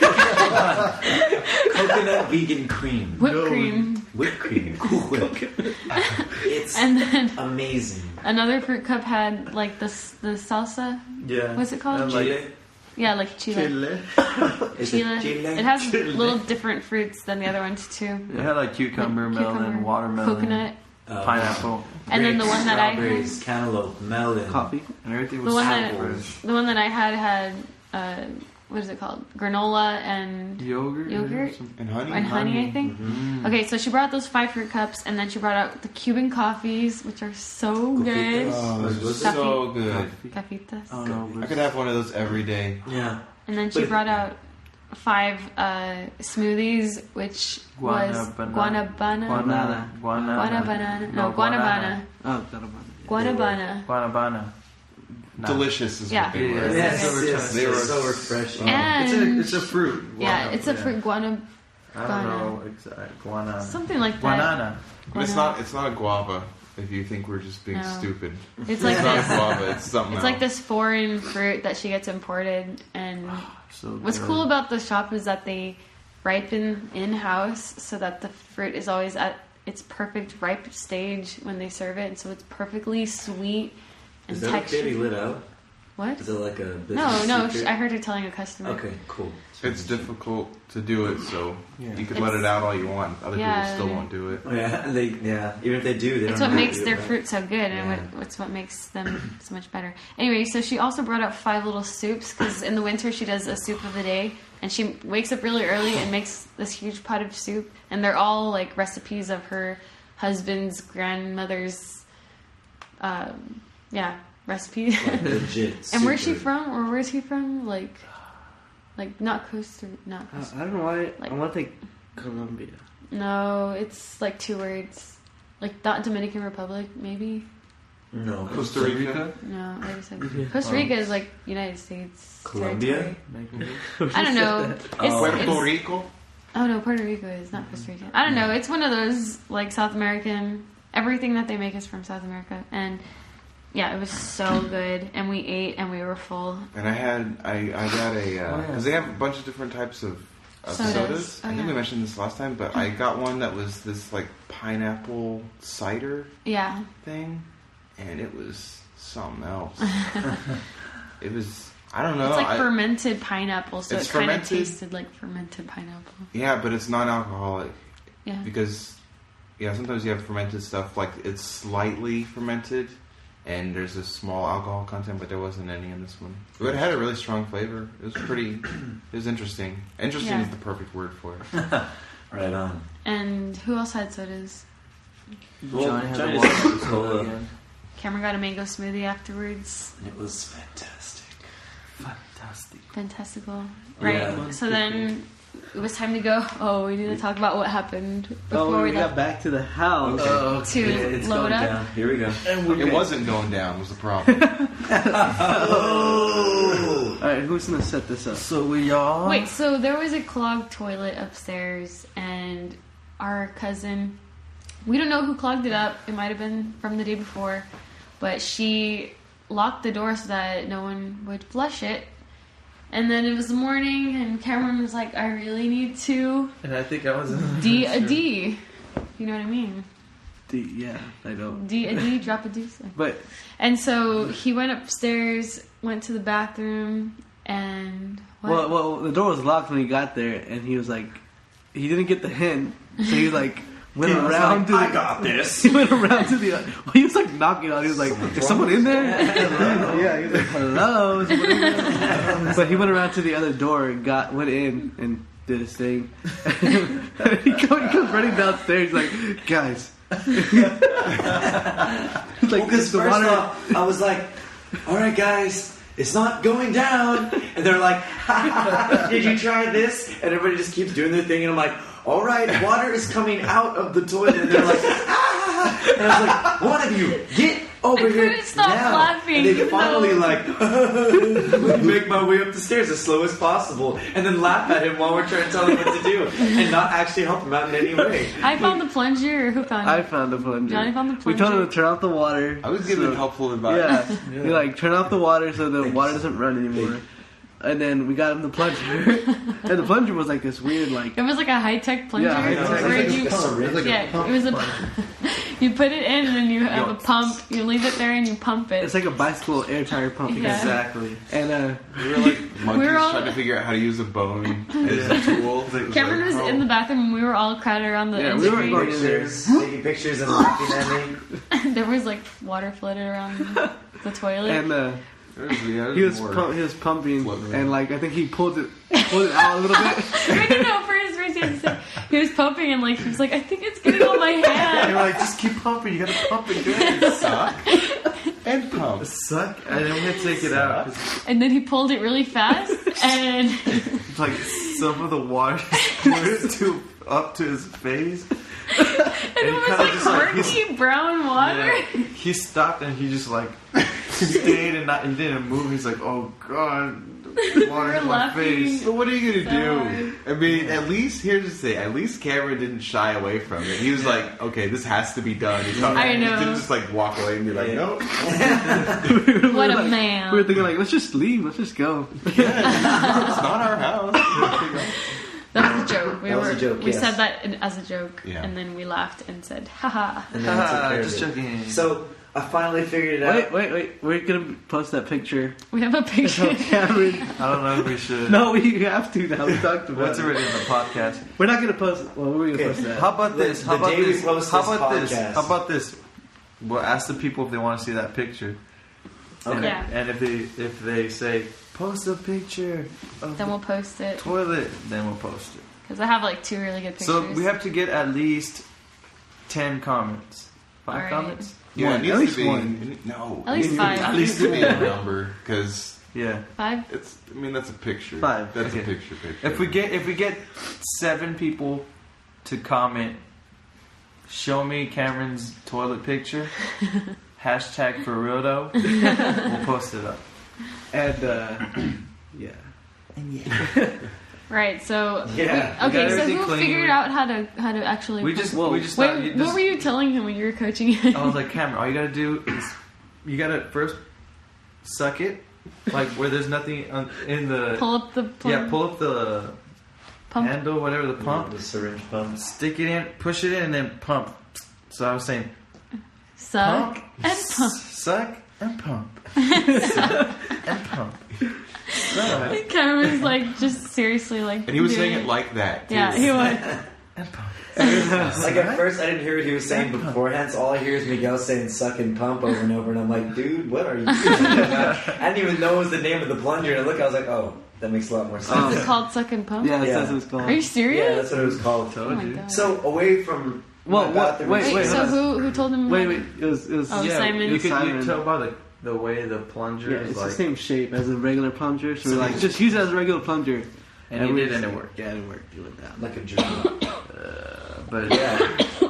Speaker 6: Coconut, vegan cream.
Speaker 4: Whipped cream.
Speaker 6: Whipped cream. It's
Speaker 4: And then
Speaker 6: amazing.
Speaker 4: another fruit cup had like the salsa.
Speaker 6: Yeah.
Speaker 4: What's it called?
Speaker 6: Chile?
Speaker 4: Yeah, like chile.
Speaker 6: Is
Speaker 4: Chile.
Speaker 6: it Chile?
Speaker 4: It has little different fruits than the other ones too.
Speaker 3: It had like cucumber,
Speaker 4: Like
Speaker 3: melon, watermelon,
Speaker 4: coconut,
Speaker 3: pineapple,
Speaker 4: and then the one that I had,
Speaker 6: strawberries, cantaloupe, melon.
Speaker 5: Coffee.
Speaker 3: and everything
Speaker 4: the
Speaker 3: was
Speaker 4: one
Speaker 3: so
Speaker 4: that
Speaker 3: fresh.
Speaker 4: the one that I had what is it called? Granola and
Speaker 3: Yogurt.
Speaker 4: Yogurt?
Speaker 2: And honey.
Speaker 4: and honey, I think.
Speaker 6: Mm-hmm.
Speaker 4: Okay, so she brought those 5 fruit cups, and then she brought out the Cuban coffees, which are so good.
Speaker 2: Oh,
Speaker 6: Was
Speaker 2: it's
Speaker 6: it?
Speaker 2: so good.
Speaker 4: Cafitas.
Speaker 3: Oh no,
Speaker 2: I could have one of those every day.
Speaker 6: Yeah.
Speaker 4: And then she
Speaker 6: But-
Speaker 4: brought out 5 smoothies, which was guanabana.
Speaker 5: Guanada.
Speaker 4: Guanabana. No, guanabana.
Speaker 5: Oh,
Speaker 4: Guanabana.
Speaker 3: Guanabana. Nah.
Speaker 2: Delicious is
Speaker 4: Yeah.
Speaker 2: what they were.
Speaker 3: Yeah.
Speaker 6: Yes,
Speaker 3: That's what we're
Speaker 6: yes,
Speaker 2: They were
Speaker 6: so refreshing.
Speaker 4: And
Speaker 3: It's a fruit.
Speaker 4: yeah,
Speaker 3: Guana-
Speaker 4: it's a fruit guana,
Speaker 3: I don't know exactly. Guana.
Speaker 4: something like that.
Speaker 3: Guanana.
Speaker 2: But it's not a guava. If you think we're just being
Speaker 4: No.
Speaker 2: stupid,
Speaker 4: It's like
Speaker 2: it's not a
Speaker 4: this.
Speaker 2: guava. It's something
Speaker 4: It's
Speaker 2: else.
Speaker 4: like this foreign fruit that she gets imported, and
Speaker 3: So
Speaker 4: what's
Speaker 3: good.
Speaker 4: cool about the shop is that they ripen in-house, so that the fruit is always at its perfect ripe stage when they serve it, and so it's perfectly sweet and
Speaker 6: Is that
Speaker 4: textured.
Speaker 6: okay to lit out?
Speaker 4: What?
Speaker 6: Is it like a business
Speaker 4: No,
Speaker 6: secret?
Speaker 4: I heard her telling a customer.
Speaker 6: Okay, cool.
Speaker 2: It's difficult to do it, so
Speaker 3: Yeah.
Speaker 2: you can let it out all you want. Other
Speaker 4: Yeah,
Speaker 2: people still
Speaker 4: yeah.
Speaker 2: won't do it.
Speaker 6: Oh, yeah, even if they do, they
Speaker 4: It's
Speaker 6: don't
Speaker 4: what
Speaker 6: know how to
Speaker 4: makes
Speaker 6: do
Speaker 4: their
Speaker 6: it, right?
Speaker 4: fruit so good, and
Speaker 6: Yeah.
Speaker 4: it's what makes them so much better. Anyway, so she also brought out 5 little soups, because in the winter she does a soup of the day, and she wakes up really early and makes this huge pot of soup, and they're all like recipes of her husband's grandmother's, recipe.
Speaker 6: Like legit.
Speaker 4: And where's she
Speaker 6: super-
Speaker 4: from, or where's he from? Like not Costa, not Costa.
Speaker 5: I don't know why.
Speaker 4: Like-
Speaker 5: I want to think Colombia.
Speaker 4: No, it's like 2 words. Like not Dominican Republic, maybe.
Speaker 6: No.
Speaker 2: Costa Rica.
Speaker 4: No, wait a second. Costa Rica is like United States
Speaker 6: Colombia?
Speaker 4: territory. I don't know. It's,
Speaker 2: Puerto
Speaker 4: it's-
Speaker 2: Rico.
Speaker 4: oh no, Puerto Rico is not Costa Rica. I don't know. It's one of those like South American. Everything that they make is from South America, and yeah, it was so good. And we ate, and we were full.
Speaker 2: And I got a because they have a bunch of different types of
Speaker 4: Sodas.
Speaker 2: sodas.
Speaker 4: Oh,
Speaker 2: I think
Speaker 4: yeah.
Speaker 2: we mentioned this last time, but I got one that was this like pineapple cider
Speaker 4: Yeah,
Speaker 2: thing, and it was something else. It was I don't know.
Speaker 4: it's like fermented pineapple, so
Speaker 2: It's
Speaker 4: it kind of
Speaker 2: fermented?
Speaker 4: tasted like fermented pineapple.
Speaker 2: Yeah, but it's non-alcoholic
Speaker 4: Yeah,
Speaker 2: because sometimes you have fermented stuff like it's slightly fermented. And there's a small alcohol content, but there wasn't any in this one. But it had a really strong flavor. It was pretty. It was interesting. Interesting
Speaker 4: Yeah.
Speaker 2: is the perfect word for it.
Speaker 6: Right on.
Speaker 4: and who else had sodas?
Speaker 6: Well,
Speaker 3: Johnny had
Speaker 6: Johnny
Speaker 3: the
Speaker 6: just
Speaker 3: water
Speaker 6: Cola.
Speaker 3: again.
Speaker 4: Cameron got a mango smoothie afterwards.
Speaker 6: It was fantastic.
Speaker 3: Fantastic.
Speaker 4: Fantastical. Right.
Speaker 6: Yeah.
Speaker 4: So then it was time to go. Oh, we need to talk about what happened before
Speaker 5: Oh, we
Speaker 4: left
Speaker 5: got back to the house.
Speaker 4: to
Speaker 6: It's
Speaker 4: load
Speaker 6: going
Speaker 4: up.
Speaker 6: down. Here we go.
Speaker 2: It wasn't going down. Was the problem?
Speaker 6: Oh!
Speaker 5: All right, who's gonna set this up?
Speaker 3: So we all.
Speaker 4: Wait, so there was a clogged toilet upstairs, and our cousin, we don't know who clogged it up. It might have been from the day before, but she locked the door so that no one would flush it. And then it was the morning, and Cameron was like, I really need to
Speaker 3: And I think I was in the
Speaker 4: D a
Speaker 3: restroom.
Speaker 4: D. You know what I mean?
Speaker 5: Yeah, I know.
Speaker 4: D drop a deuce.
Speaker 5: But
Speaker 4: And so he went upstairs, went to the bathroom, and what?
Speaker 5: well, the door was locked when he got there, and he was like, he didn't get the hint, so he like went around to.
Speaker 6: I got this.
Speaker 5: He went around to the. Well, he was like knocking on. He was like, "Is someone in there?" Yeah, he was like, "Hello." Is someone in there? But he went around to the other door and went in and did his thing. he comes running downstairs. He's like, "Guys." He's like,
Speaker 6: Because
Speaker 5: the
Speaker 6: first
Speaker 5: water.
Speaker 6: off, I was like, all right, guys, it's not going down. And they're like, did you try this? And everybody just keeps doing their thing. And I'm like, all right, water is coming out of the toilet. And they're like, ah. And I was like, one of you, get over here
Speaker 4: couldn't stop
Speaker 6: now.
Speaker 4: laughing,
Speaker 6: And they
Speaker 4: even
Speaker 6: finally
Speaker 4: though-
Speaker 6: make my way up the stairs as slow as possible. And then laugh at him while we're trying to tell him what to do. And not actually help him out in any way.
Speaker 4: I found the plunger, or who found it?
Speaker 5: I found the plunger.
Speaker 4: Johnny found the
Speaker 5: We told him
Speaker 4: plunger.
Speaker 5: to turn off the water.
Speaker 2: I was giving helpful advice.
Speaker 5: Yeah. You like turn off the water so the water doesn't run anymore. And then we got him the plunger. And the plunger was like this weird like
Speaker 4: It was like a high-tech plunger.
Speaker 5: Yeah, high-tech.
Speaker 4: where
Speaker 6: It's
Speaker 4: you,
Speaker 6: like a syringe.
Speaker 4: it was a. You put it in, and then you have a pump. You leave it there, and you pump it.
Speaker 5: it's like a bicycle air tire pump.
Speaker 4: Yeah.
Speaker 3: Exactly.
Speaker 5: And
Speaker 2: We were like monkeys
Speaker 4: We were all-
Speaker 2: trying to figure out how to use a bone as a tool. It was
Speaker 4: Cameron
Speaker 2: like,
Speaker 4: was
Speaker 2: oh.
Speaker 4: in the bathroom, and we were all crowded around the
Speaker 5: Yeah,
Speaker 4: end
Speaker 5: we were
Speaker 4: screen.
Speaker 5: going-
Speaker 6: Pictures, taking pictures and laughing at me.
Speaker 4: There was like water flooded around the toilet.
Speaker 5: and
Speaker 2: Yeah,
Speaker 5: he was
Speaker 2: more.
Speaker 5: he was pumping
Speaker 2: Floating around.
Speaker 5: and like I think he pulled it out a little bit.
Speaker 4: No, first he had to say, he was pumping, and like he was like, I think it's getting on my
Speaker 3: You're
Speaker 4: hand.
Speaker 3: like, just keep pumping. You gotta pump it good.
Speaker 2: Suck and pump.
Speaker 3: Suck. And then we had to take it out. 'Cause
Speaker 4: And then he pulled it really fast, and
Speaker 3: it's like some of the water just went up to his face.
Speaker 4: and
Speaker 3: he
Speaker 4: it was
Speaker 3: kinda
Speaker 4: like
Speaker 3: just, like,
Speaker 4: murky brown water.
Speaker 3: Yeah. He stopped and he just like stayed and he didn't move. He's like, oh god, water in my
Speaker 4: laughing.
Speaker 3: face.
Speaker 2: So what are you gonna do?
Speaker 4: hard.
Speaker 2: I mean, at least here's the thing. At least Cameron didn't shy away from it. He was like, "Okay, this has to be done." He thought,
Speaker 4: I
Speaker 2: He
Speaker 4: know.
Speaker 2: didn't just like walk away and be like, "Nope."
Speaker 4: What a
Speaker 5: We were
Speaker 4: man.
Speaker 5: thinking like, let's just leave. Let's just go.
Speaker 2: It's not our house.
Speaker 4: That was a joke.
Speaker 6: That was a joke,
Speaker 4: We
Speaker 6: yes.
Speaker 4: said that as a joke,
Speaker 2: Yeah.
Speaker 4: and then we laughed and said, haha.
Speaker 6: And then I took care of
Speaker 3: Just
Speaker 6: it.
Speaker 3: joking.
Speaker 6: So I finally figured it out.
Speaker 5: Wait. We're gonna post that picture.
Speaker 4: We have a picture.
Speaker 5: of Cameron.
Speaker 3: I don't know if we should.
Speaker 5: No, we have to now. We talked about
Speaker 3: What's
Speaker 5: it.
Speaker 3: already in the podcast?
Speaker 5: We're not gonna post. Well, we're gonna
Speaker 6: Okay.
Speaker 5: post that.
Speaker 3: How about this?
Speaker 6: The
Speaker 3: How about
Speaker 6: day we
Speaker 3: this?
Speaker 6: post
Speaker 3: How
Speaker 6: this
Speaker 3: about this?
Speaker 6: podcast.
Speaker 3: How about this? We'll ask the people if they want to see that picture.
Speaker 6: Okay.
Speaker 4: Yeah.
Speaker 3: And if they say post a picture of
Speaker 4: Then
Speaker 3: the
Speaker 4: we'll post it.
Speaker 3: toilet, then we'll post it.
Speaker 4: Because I have like 2 really good pictures.
Speaker 3: So we have to get at least 10 comments. 5
Speaker 4: Alright.
Speaker 3: comments?
Speaker 2: Yeah,
Speaker 5: One,
Speaker 2: it needs
Speaker 5: at
Speaker 2: to
Speaker 5: least
Speaker 2: be.
Speaker 5: one.
Speaker 2: No,
Speaker 4: At least
Speaker 2: it
Speaker 4: 5.
Speaker 2: needs to be a number because
Speaker 3: Yeah.
Speaker 4: 5?
Speaker 2: it's. I mean, that's a picture.
Speaker 5: 5.
Speaker 2: That's a
Speaker 3: Okay.
Speaker 2: picture.
Speaker 3: If we get 7 people to comment, show me Cameron's toilet picture. Hashtag for real though. We'll post it up.
Speaker 5: And yeah.
Speaker 4: Right, so...
Speaker 6: Yeah.
Speaker 3: We
Speaker 4: Okay,
Speaker 3: got
Speaker 4: so
Speaker 3: everything
Speaker 4: who
Speaker 3: clean.
Speaker 4: figured out how to actually...
Speaker 3: We just
Speaker 5: Whoa.
Speaker 3: thought
Speaker 4: Wait,
Speaker 3: you
Speaker 4: what were you telling him when you were coaching him?
Speaker 3: I was like, Cameron, all you gotta do is you gotta first suck it, like where there's nothing in the
Speaker 4: pull up the plug,
Speaker 3: pull up the
Speaker 4: pump.
Speaker 3: handle, whatever the pump,
Speaker 6: The syringe pump.
Speaker 3: stick it in, push it in, and then pump. So I was saying,
Speaker 4: Suck
Speaker 3: pump,
Speaker 4: and pump.
Speaker 3: suck and pump, suck and pump. Suck
Speaker 4: Cameron's like, just seriously like...
Speaker 2: and he was
Speaker 4: doing
Speaker 2: saying it like that. Too.
Speaker 4: Yeah, he was.
Speaker 3: and pump.
Speaker 6: Like at first, I didn't hear what he was saying beforehand, so all I hear is Miguel saying "suck and pump" over and over, and I'm like, "Dude, what are you talking about?" I didn't even know it was the name of the plunger, and I was like, "Oh, that makes a lot more sense."
Speaker 4: Is it called Suck and Pump?
Speaker 5: Yeah,
Speaker 6: Yeah.
Speaker 5: that's what it's called.
Speaker 4: Are you serious?
Speaker 6: Yeah, that's what it was called.
Speaker 4: Oh my god.
Speaker 6: So away from
Speaker 5: Well,
Speaker 6: my
Speaker 5: what-
Speaker 6: bathroom-
Speaker 5: wait,
Speaker 4: Wait, so
Speaker 5: hold
Speaker 4: who told him?
Speaker 5: Wait. It was
Speaker 4: Oh,
Speaker 3: Yeah,
Speaker 4: Simon.
Speaker 3: you could
Speaker 5: Simon.
Speaker 3: tell by the way the plunger
Speaker 5: Yeah,
Speaker 3: is
Speaker 5: it's
Speaker 3: like,
Speaker 5: the same shape as a regular plunger. So we're like, just use it as a regular plunger.
Speaker 3: and he
Speaker 5: we
Speaker 3: did,
Speaker 5: just-
Speaker 3: and it worked.
Speaker 5: Yeah, it worked. It went down.
Speaker 6: like a drill.
Speaker 3: But
Speaker 6: Yeah.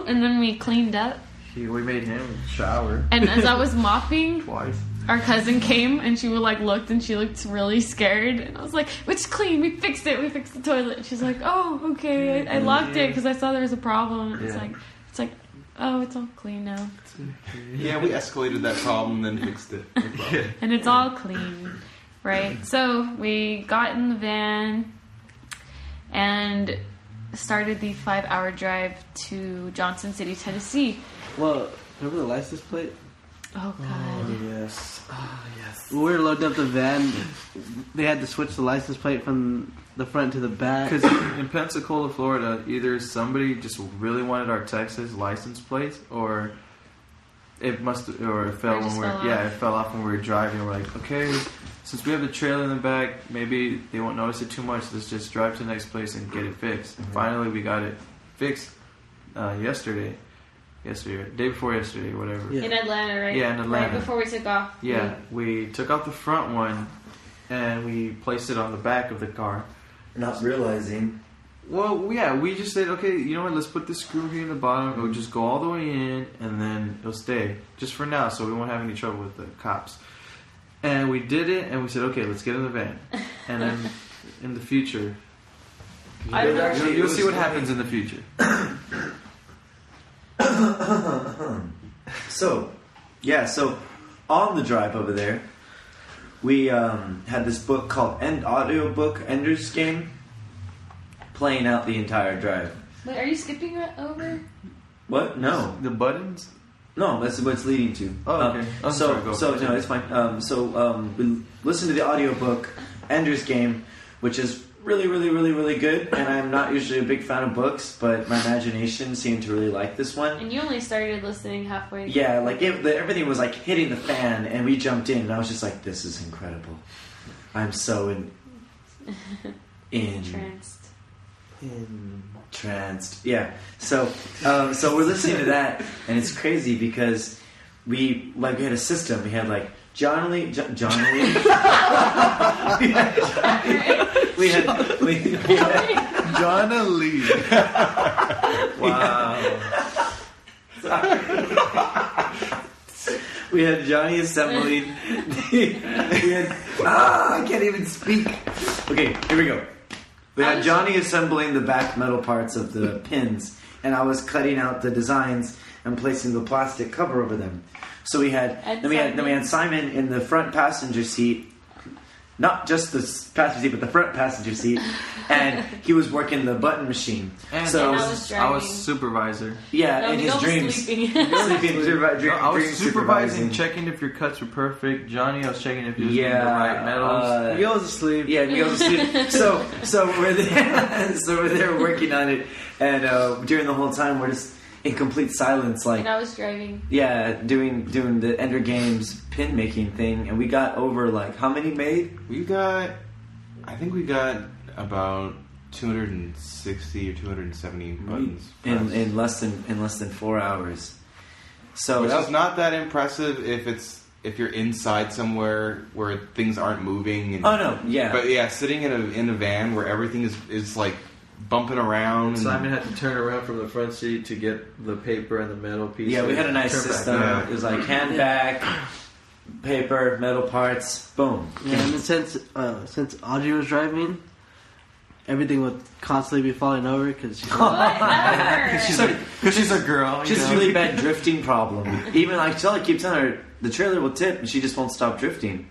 Speaker 4: And then we cleaned up.
Speaker 3: we made him shower
Speaker 4: And as I was mopping,
Speaker 3: twice.
Speaker 4: our cousin came and she looked and she looked really scared. And I was like, "It's clean. We fixed it. We fixed the toilet." And she's like, "Oh, okay. I locked it because I saw there was a problem." And
Speaker 3: Yeah.
Speaker 4: it's like, oh, it's all clean now,
Speaker 2: Yeah, we escalated that problem, then fixed it. No problem.
Speaker 4: and it's all clean, right? So we got in the van, and started the 5-hour drive to Johnson City, Tennessee.
Speaker 5: Well, remember the license plate?
Speaker 4: Oh, God.
Speaker 3: Oh, yes. Oh, yes.
Speaker 5: When we were loading up the van, they had to switch the license plate from the front to the back.
Speaker 3: Because in Pensacola, Florida, either somebody just really wanted our Texas license plate, or it fell
Speaker 4: Or
Speaker 3: when
Speaker 4: just
Speaker 3: we were,
Speaker 4: fell off.
Speaker 3: yeah, it fell off when we were driving. We're like, okay, since we have the trailer in the back, maybe they won't notice it too much. Let's just drive to the next place and get it fixed. And finally, we got it fixed yesterday, day before yesterday, whatever.
Speaker 5: Yeah.
Speaker 4: In Atlanta, right?
Speaker 3: Yeah, in Atlanta.
Speaker 4: Right before we took off.
Speaker 3: Yeah, we took out the front one and we placed it on the back of the car.
Speaker 6: Not realizing.
Speaker 3: Well, yeah, we just said, okay, you know what, let's put this screw here in the bottom. It'll just go all the way in, and then it'll stay. Just for now, so we won't have any trouble with the cops. And we did it, and we said, okay, let's get in the van. And then in the future,
Speaker 4: I don't know.
Speaker 3: you'll see what happens in the future.
Speaker 6: So on the drive over there, we had this book called audiobook Ender's Game playing out the entire drive.
Speaker 4: Wait, are you skipping over?
Speaker 6: What? No.
Speaker 3: The buttons?
Speaker 6: No, that's what it's leading to.
Speaker 3: Oh, okay. I'm sorry, go
Speaker 6: so
Speaker 3: for it.
Speaker 6: no, it's fine. We listened to the audiobook Ender's Game, which is really, really, really, really good. And I'm not usually a big fan of books, but my imagination seemed to really like this one.
Speaker 4: And you only started listening halfway.
Speaker 6: Yeah, like everything was like hitting the fan, and we jumped in, and I was just like, "This is incredible." I'm so entranced. Yeah. So we're listening to that, and it's crazy because we had a system. We had like John Lee. we had
Speaker 3: John Lee.
Speaker 6: Wow. We had Johnny assembling. I can't even speak. Okay, here we go. We had Johnny assembling the back metal parts of the pins, and I was cutting out the designs and placing the plastic cover over them. So we had then we had Simon in the front passenger seat. Not just the passenger seat, but the front passenger seat, and he was working the button machine.
Speaker 3: And
Speaker 4: So
Speaker 3: I was supervisor.
Speaker 6: Yeah,
Speaker 4: No,
Speaker 6: in his
Speaker 4: Miguel was
Speaker 6: dreams.
Speaker 4: sleeping.
Speaker 3: I was
Speaker 6: dream
Speaker 3: supervising, checking if your cuts were perfect. Johnny, I was checking if you was getting the right metals.
Speaker 5: Miguel was asleep.
Speaker 6: Yeah, Miguel was asleep. So we're there. So we're there working on it, and during the whole time we're just in complete silence, like
Speaker 4: And I was driving.
Speaker 6: yeah, doing the Ender Games pin making thing, and we got over like how many made?
Speaker 2: I think we got about 260 or 270 buttons
Speaker 6: in less than 4 hours. So
Speaker 2: which
Speaker 6: that
Speaker 2: is not that impressive if you're inside somewhere where things aren't moving. And,
Speaker 6: oh no, yeah,
Speaker 2: But yeah, sitting in a van where everything is like bumping around.
Speaker 3: Simon had to turn around from the front seat to get the paper and the metal piece.
Speaker 6: yeah, we had a nice
Speaker 3: Turn back.
Speaker 6: system.
Speaker 2: Yeah.
Speaker 6: It was like hand back, paper, metal parts, boom.
Speaker 5: Yeah, and since Audrey was driving, everything would constantly be falling over because
Speaker 4: Whatever.
Speaker 3: Because she's a girl.
Speaker 6: She's a really bad drifting problem. Even I keep telling her the trailer will tip, and she just won't stop drifting.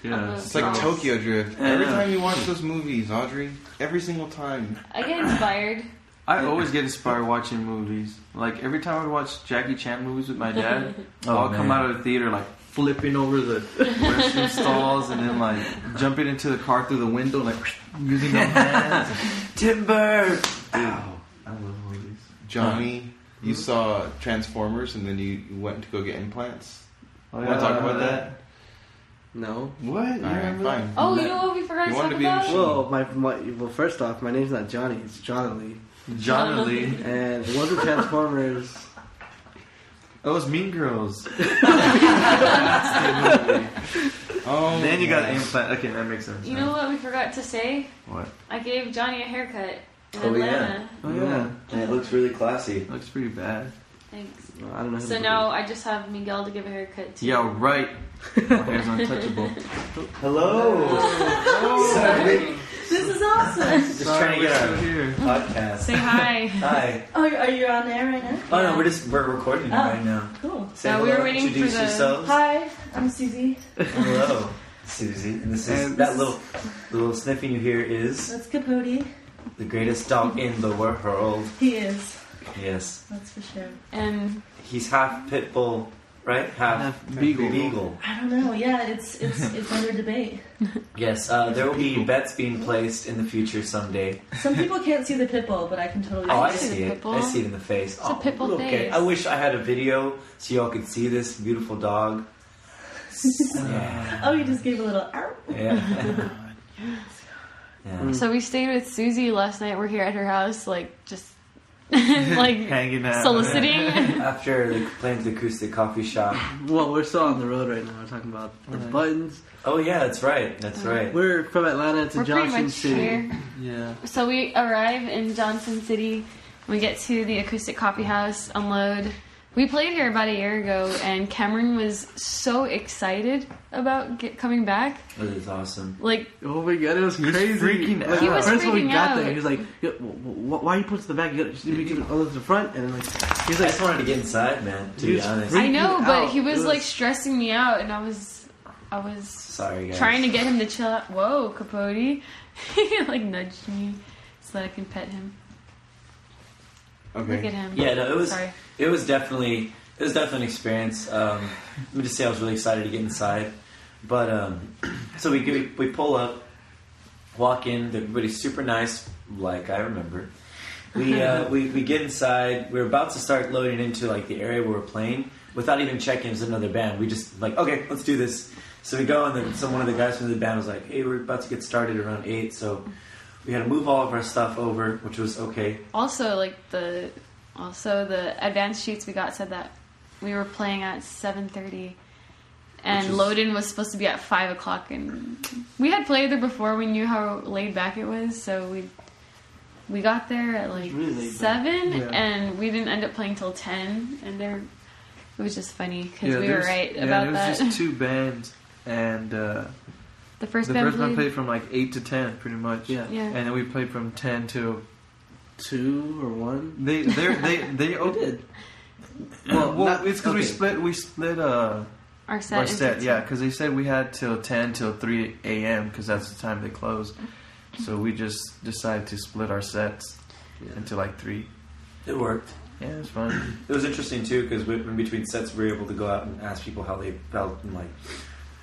Speaker 3: Yeah,
Speaker 2: It's like Tokyo Drift. Every time you watch those movies, Audrey, every single time.
Speaker 4: I get inspired.
Speaker 3: I always get inspired watching movies. Like every time I would watch Jackie Chan movies with my dad,
Speaker 6: Oh,
Speaker 3: I'll come
Speaker 6: man.
Speaker 3: out of the theater like flipping over the restroom stalls and then like jumping into the car through the window, like using their hands.
Speaker 6: Timber.
Speaker 3: Ow! I love movies.
Speaker 2: Johnny, you saw Transformers and then you went to go get implants.
Speaker 3: Oh,
Speaker 2: Want to talk about that?
Speaker 5: no.
Speaker 3: What? You
Speaker 2: Alright,
Speaker 3: remember?
Speaker 2: fine.
Speaker 4: Oh, you know what we forgot
Speaker 2: You
Speaker 4: to
Speaker 2: wanted
Speaker 4: talk
Speaker 2: to be a
Speaker 4: about?
Speaker 2: machine.
Speaker 5: Well, first off, my name's not Johnny; it's John Lee,
Speaker 3: John Lee.
Speaker 5: and it wasn't Transformers.
Speaker 3: That was Mean Girls.
Speaker 2: Oh,
Speaker 3: Then you got
Speaker 2: man.
Speaker 3: implant. Okay, that makes sense.
Speaker 4: You know what we forgot to say?
Speaker 3: What?
Speaker 4: I gave Johnny a haircut in
Speaker 6: Oh, yeah.
Speaker 4: Atlanta.
Speaker 3: Oh yeah,
Speaker 6: And it looks really classy.
Speaker 3: looks pretty bad.
Speaker 4: Thanks.
Speaker 5: Well, I don't know. Who
Speaker 4: So
Speaker 5: to
Speaker 4: now I just have Miguel to give a haircut to.
Speaker 3: Yeah, right. My hair's untouchable.
Speaker 6: Hello. Sorry.
Speaker 4: This is awesome.
Speaker 6: Just trying to get our
Speaker 3: here.
Speaker 6: podcast.
Speaker 4: Say hi.
Speaker 6: Hi.
Speaker 1: Oh, are you on there right now?
Speaker 6: Oh no, we're recording it right now.
Speaker 1: Cool.
Speaker 6: Say
Speaker 4: Yeah, we
Speaker 6: hello,
Speaker 4: were waiting for
Speaker 6: introduce
Speaker 4: the-
Speaker 6: yourselves.
Speaker 1: Hi, I'm Suzie.
Speaker 6: Hello, Susie. And this is
Speaker 5: And
Speaker 6: that little sniffing you hear is
Speaker 1: That's Capote.
Speaker 6: The greatest dog in the world.
Speaker 1: He is.
Speaker 6: Yes.
Speaker 1: That's for sure.
Speaker 4: And
Speaker 6: He's half pit bull, right? Half beagle.
Speaker 1: I don't know. Yeah, it's under debate.
Speaker 6: Yes, there will be bets being placed in the future someday.
Speaker 1: Some people can't see the pit bull, but I can totally
Speaker 6: Oh, I
Speaker 1: see
Speaker 6: see
Speaker 1: it.
Speaker 6: it.
Speaker 4: pit bull.
Speaker 6: I see it in the face.
Speaker 4: It's a pit bull
Speaker 6: okay.
Speaker 4: face.
Speaker 6: I wish I had a video so y'all could see this beautiful dog. Yeah.
Speaker 1: Oh, you just gave a little. Ow.
Speaker 6: Yeah. Yeah.
Speaker 4: so we stayed with Suzie last night. We're here at her house, like just like
Speaker 3: Hanging out.
Speaker 4: soliciting.
Speaker 6: After playing the acoustic coffee shop.
Speaker 5: Well, we're still on the road right now. We're talking about the buttons.
Speaker 6: Oh yeah, that's right. That's right.
Speaker 5: We're from Atlanta to
Speaker 4: We're pretty
Speaker 5: Johnson
Speaker 4: much
Speaker 5: City.
Speaker 4: here.
Speaker 5: Yeah.
Speaker 4: So we arrive in Johnson City. We get to the acoustic coffee house, unload. We played here about a year ago, and Cameron was so excited about coming back.
Speaker 6: That is awesome.
Speaker 4: Like,
Speaker 5: Oh my god, it was crazy.
Speaker 3: freaking out.
Speaker 4: He was
Speaker 5: First when we
Speaker 4: freaking
Speaker 5: got
Speaker 4: out.
Speaker 5: there, he was like, "Why are you put to the back? You get all to the front." And then he's
Speaker 6: I
Speaker 5: like,
Speaker 6: just wanted to get inside, man. To
Speaker 5: He
Speaker 6: be
Speaker 5: was
Speaker 6: honest.
Speaker 4: I know,
Speaker 5: freaking
Speaker 4: but
Speaker 5: out.
Speaker 4: he was,
Speaker 5: It was-
Speaker 4: like stressing me out, and I was
Speaker 6: Sorry, guys.
Speaker 4: trying to get him to chill out. Whoa, Capote! He like nudged me so that I can pet him. Look at
Speaker 2: Okay.
Speaker 4: him.
Speaker 6: Yeah, no,
Speaker 4: Sorry.
Speaker 6: it was definitely an experience. Let me just say I was really excited to get inside. But so we pull up, walk in. Everybody's super nice, like I remember. We get inside. We're about to start loading into like the area where we're playing without even checking if it's another band. We just like, okay, let's do this. So we go, and then one of the guys from the band was like, hey, we're about to get started around 8, so we had to move all of our stuff over, which was okay.
Speaker 4: Also, like the advanced sheets we got said that we were playing at 7:30, and
Speaker 6: Which is-
Speaker 4: load-in was supposed to be at 5 o'clock. And we had played there before. We knew how laid back it was, so we got there at like
Speaker 5: really laid back.
Speaker 4: 7,
Speaker 3: Yeah.
Speaker 4: and we didn't end up playing till 10. And it was just funny because we were
Speaker 3: there's-
Speaker 4: right
Speaker 3: yeah,
Speaker 4: about
Speaker 3: it was
Speaker 4: that.
Speaker 3: just two bands, and
Speaker 4: the first
Speaker 3: the
Speaker 4: band
Speaker 3: first band
Speaker 4: played.
Speaker 3: played from like 8 to 10, pretty much.
Speaker 5: Yeah.
Speaker 4: Yeah.
Speaker 3: And then we played from 10 to
Speaker 5: 2 or 1.
Speaker 3: they
Speaker 5: We
Speaker 3: opened.
Speaker 5: did.
Speaker 3: Well, it's because
Speaker 5: okay.
Speaker 3: we split
Speaker 4: Our set.
Speaker 3: our
Speaker 4: into
Speaker 3: set,
Speaker 4: two.
Speaker 3: yeah, because they said we had till 10 till 3 a.m. because that's the time they close. So we just decided to split our sets into like 3.
Speaker 6: It worked.
Speaker 3: Yeah, it was fun.
Speaker 6: It was interesting too because in between sets we were able to go out and ask people how they felt and like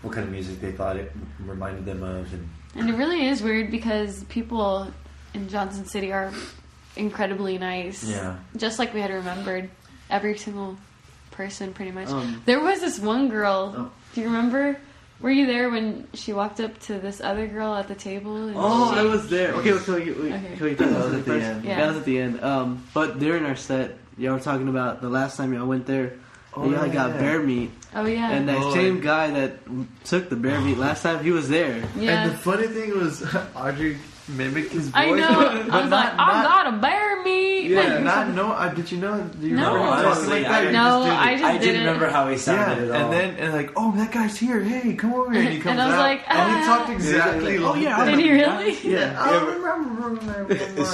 Speaker 6: what kind of music they thought it reminded them of.
Speaker 4: And it really is weird because people in Johnson City are incredibly nice.
Speaker 6: Yeah.
Speaker 4: Just like we had remembered. Every single person, pretty much.
Speaker 5: Um,
Speaker 4: There was this one girl.
Speaker 5: Oh.
Speaker 4: Do you remember? Were you there when she walked up to this other girl at the table? And
Speaker 5: Oh,
Speaker 4: she,
Speaker 5: I was there. Okay, can we talk about
Speaker 3: That was
Speaker 5: that
Speaker 3: at the
Speaker 5: first?
Speaker 3: end.
Speaker 4: Yeah.
Speaker 5: That was at the end. But during our set, y'all were talking about the last time y'all went there.
Speaker 3: Oh,
Speaker 5: y'all got
Speaker 3: yeah.
Speaker 5: bear meat.
Speaker 4: Oh, yeah.
Speaker 5: And that same guy that took the bear meat last time, he was there.
Speaker 4: yeah.
Speaker 3: And the funny thing was, Audrey mimicked his voice.
Speaker 4: I know.
Speaker 3: but
Speaker 4: I was like, I got a bear meat.
Speaker 3: Yeah, not no. Did you know? Do you
Speaker 4: No.
Speaker 3: remember him talking
Speaker 6: Honestly,
Speaker 3: like that?
Speaker 6: I-
Speaker 3: You
Speaker 4: No,
Speaker 3: just did it.
Speaker 4: I just
Speaker 6: I didn't
Speaker 4: didn't.
Speaker 6: remember how he sounded
Speaker 3: Yeah,
Speaker 6: at all.
Speaker 3: and like, oh, that guy's here. Hey, come over here. And he comes
Speaker 4: And I was
Speaker 3: out,
Speaker 4: like,
Speaker 3: and he
Speaker 4: ah.
Speaker 3: talked exactly
Speaker 5: Oh,
Speaker 3: like
Speaker 5: yeah,
Speaker 3: that.
Speaker 4: Did he really?
Speaker 5: Yeah.
Speaker 2: As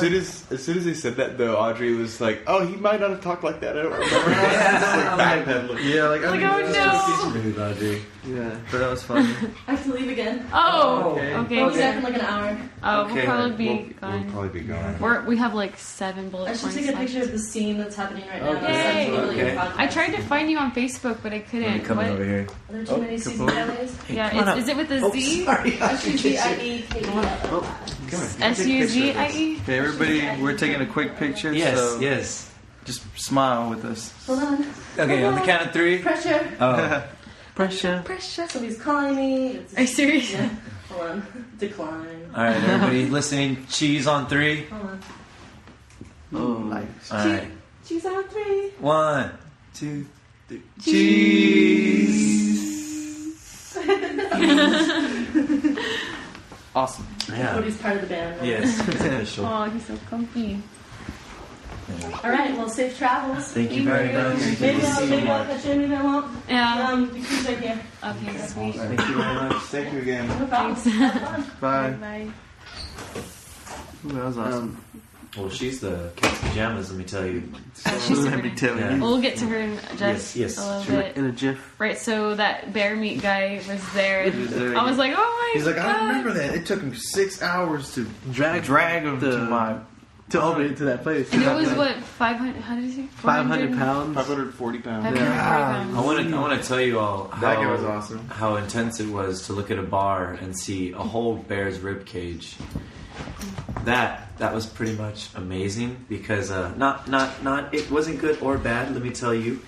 Speaker 2: soon as they said that, though, Audrey was like, "Oh, he might not have talked like that. I don't remember."
Speaker 3: Yeah, like, I
Speaker 4: Like,
Speaker 3: mean,
Speaker 4: oh,
Speaker 3: it's
Speaker 4: no.
Speaker 3: just-
Speaker 6: Smooth, Audrey.
Speaker 5: Yeah.
Speaker 3: But that was funny.
Speaker 1: I have to leave again.
Speaker 4: Oh,
Speaker 3: Okay.
Speaker 4: okay.
Speaker 1: We'll be back in like an hour.
Speaker 4: Oh,
Speaker 6: Okay.
Speaker 4: we'll probably be
Speaker 2: We'll
Speaker 4: gone.
Speaker 2: probably be gone.
Speaker 4: We have like 7 bullet
Speaker 1: I
Speaker 4: points
Speaker 1: should take a
Speaker 4: left.
Speaker 1: picture of the scene that's happening right now.
Speaker 5: Okay.
Speaker 1: That's totally
Speaker 6: Okay.
Speaker 1: your podcast.
Speaker 4: I tried to find you on Facebook, but I
Speaker 6: Let
Speaker 4: couldn't.
Speaker 6: me come
Speaker 4: What?
Speaker 6: over here.
Speaker 1: Are there too many Suzie
Speaker 3: Capote.
Speaker 1: Capotes?
Speaker 4: Yeah,
Speaker 6: Come on up.
Speaker 4: is it with a
Speaker 6: Oh,
Speaker 4: Z?
Speaker 6: sorry.
Speaker 1: Suzie.
Speaker 6: Come on.
Speaker 4: S-U-Z-I-E?
Speaker 3: Okay, everybody, we're taking a quick picture.
Speaker 6: Yes,
Speaker 3: so
Speaker 6: yes.
Speaker 3: just smile with us.
Speaker 1: Hold on.
Speaker 6: Okay, on the count of 3.
Speaker 1: Pressure.
Speaker 6: Oh,
Speaker 5: Pressure.
Speaker 4: Pressure.
Speaker 1: Somebody's calling me.
Speaker 4: Are you serious?
Speaker 1: Yeah. Hold on. Decline.
Speaker 6: all right, everybody listening. Cheese on 3.
Speaker 1: Hold on.
Speaker 5: Oh.
Speaker 6: All right,
Speaker 1: She's on 3.
Speaker 6: 1, 2, 3.
Speaker 3: Cheese. Awesome.
Speaker 6: Yeah.
Speaker 1: Cody's part of the band. Right?
Speaker 6: Yes, it's official.
Speaker 4: Oh, he's so comfy.
Speaker 1: All right. Well, safe travels.
Speaker 6: Thank you very much.
Speaker 1: Maybe I'll catch you. Maybe I won't.
Speaker 4: Yeah.
Speaker 1: You cruise right here.
Speaker 4: Okay, sweet.
Speaker 6: Thank you very much.
Speaker 2: Thank you again.
Speaker 1: No problem.
Speaker 4: Thanks.
Speaker 1: Have fun.
Speaker 3: Bye.
Speaker 4: Bye.
Speaker 3: Ooh, that was awesome.
Speaker 6: Well, she's the cat's pajamas, let me tell you.
Speaker 3: Let me tell
Speaker 6: Yeah.
Speaker 3: you.
Speaker 4: We'll get to her in just
Speaker 6: Yes.
Speaker 4: a little bit.
Speaker 5: In a jiff.
Speaker 4: Right, so that bear meat guy was there. And
Speaker 3: He was there.
Speaker 4: I was like, oh my
Speaker 3: He's like,
Speaker 4: god.
Speaker 3: I remember that. It took him 6 hours to
Speaker 5: Drag
Speaker 3: him
Speaker 5: to over into that place.
Speaker 4: And it was what, 500, how did you say?
Speaker 5: 500 pounds.
Speaker 2: 540 pounds.
Speaker 4: 540 pounds.
Speaker 6: I want to tell you all
Speaker 3: That guy was awesome.
Speaker 6: how intense it was to look at a bar and see a whole bear's rib cage. That was pretty much amazing because not it wasn't good or bad. Let me tell you,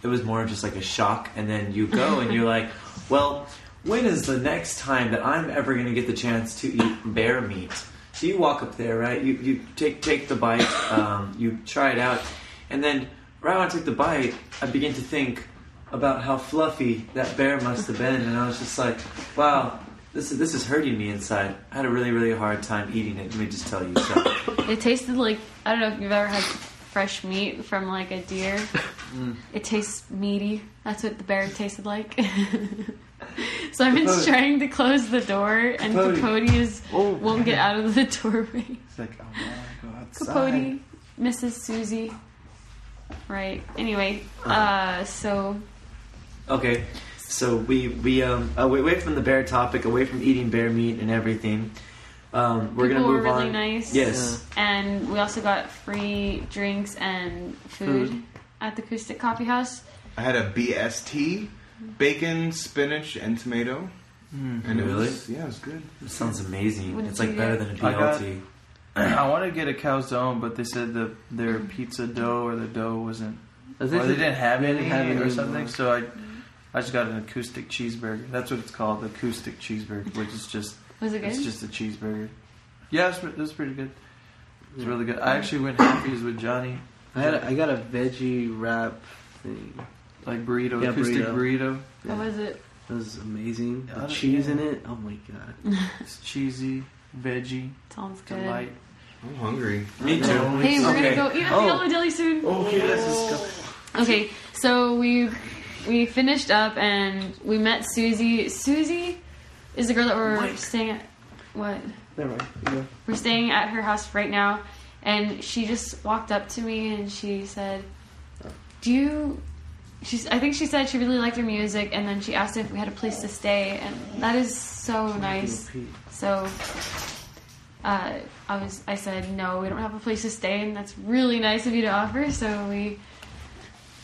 Speaker 6: it was more just like a shock. And then you go and you're like, well, when is the next time that I'm ever going to get the chance to eat bear meat? So you walk up there, right? You take the bite, you try it out, and then right when I took the bite, I begin to think about how fluffy that bear must have been, and I was just like, wow. This is hurting me inside. I had a really, really hard time eating it. Let me just tell you. So
Speaker 4: It tasted like, I don't know if you've ever had fresh meat from like a deer. It tastes meaty. That's what the bear tasted like. So I've been
Speaker 6: Capote.
Speaker 4: trying to close the door, and Capote won't get out of the doorway.
Speaker 3: It's like, I want to go outside.
Speaker 4: Capote, Mrs. Suzie. Right. Anyway, so
Speaker 6: okay, so we away from the bear topic, away from eating bear meat and everything. We're
Speaker 4: people
Speaker 6: gonna
Speaker 4: were
Speaker 6: move
Speaker 4: really
Speaker 6: on.
Speaker 4: nice.
Speaker 6: Yes.
Speaker 4: And we also got free drinks and food at the Acoustic Coffee House.
Speaker 2: I had a BST, bacon, spinach, and tomato. And it
Speaker 6: Really?
Speaker 2: was, yeah, it was good.
Speaker 6: It sounds amazing.
Speaker 4: What did
Speaker 6: It's like
Speaker 4: you
Speaker 6: better
Speaker 4: get?
Speaker 6: than a
Speaker 3: I got-
Speaker 6: BLT.
Speaker 3: I want to get a calzone, but they said their pizza dough or the dough wasn't, or they didn't have any or something. So I just got an acoustic cheeseburger. That's what it's called, the acoustic cheeseburger, which is just
Speaker 4: Was it good?
Speaker 3: it's just a cheeseburger. Yeah, it was pretty good. It was really good. I actually went halfies with Johnny,
Speaker 5: I got a veggie wrap thing.
Speaker 3: like burrito,
Speaker 5: Yeah,
Speaker 3: acoustic burrito.
Speaker 4: What was it?
Speaker 5: It was amazing.
Speaker 3: Yeah,
Speaker 5: The cheese
Speaker 3: yeah.
Speaker 5: in it. Oh my god.
Speaker 3: It's cheesy, veggie,
Speaker 4: Sounds good.
Speaker 3: delight.
Speaker 2: I'm hungry.
Speaker 6: Me too.
Speaker 4: Hey, we're
Speaker 6: Okay.
Speaker 4: gonna go eat at the Yellow Deli soon.
Speaker 3: Okay, let's just go.
Speaker 4: Okay, so we finished up and we met Suzie. Suzie is the girl that we're staying at. What?
Speaker 5: Never mind. Yeah.
Speaker 4: We're staying at her house right now, and she just walked up to me and she said, "Do you?" I think she said she really liked her music, and then she asked if we had a place to stay, and that is so nice. So, I said no, we don't have a place to stay, and that's really nice of you to offer. So we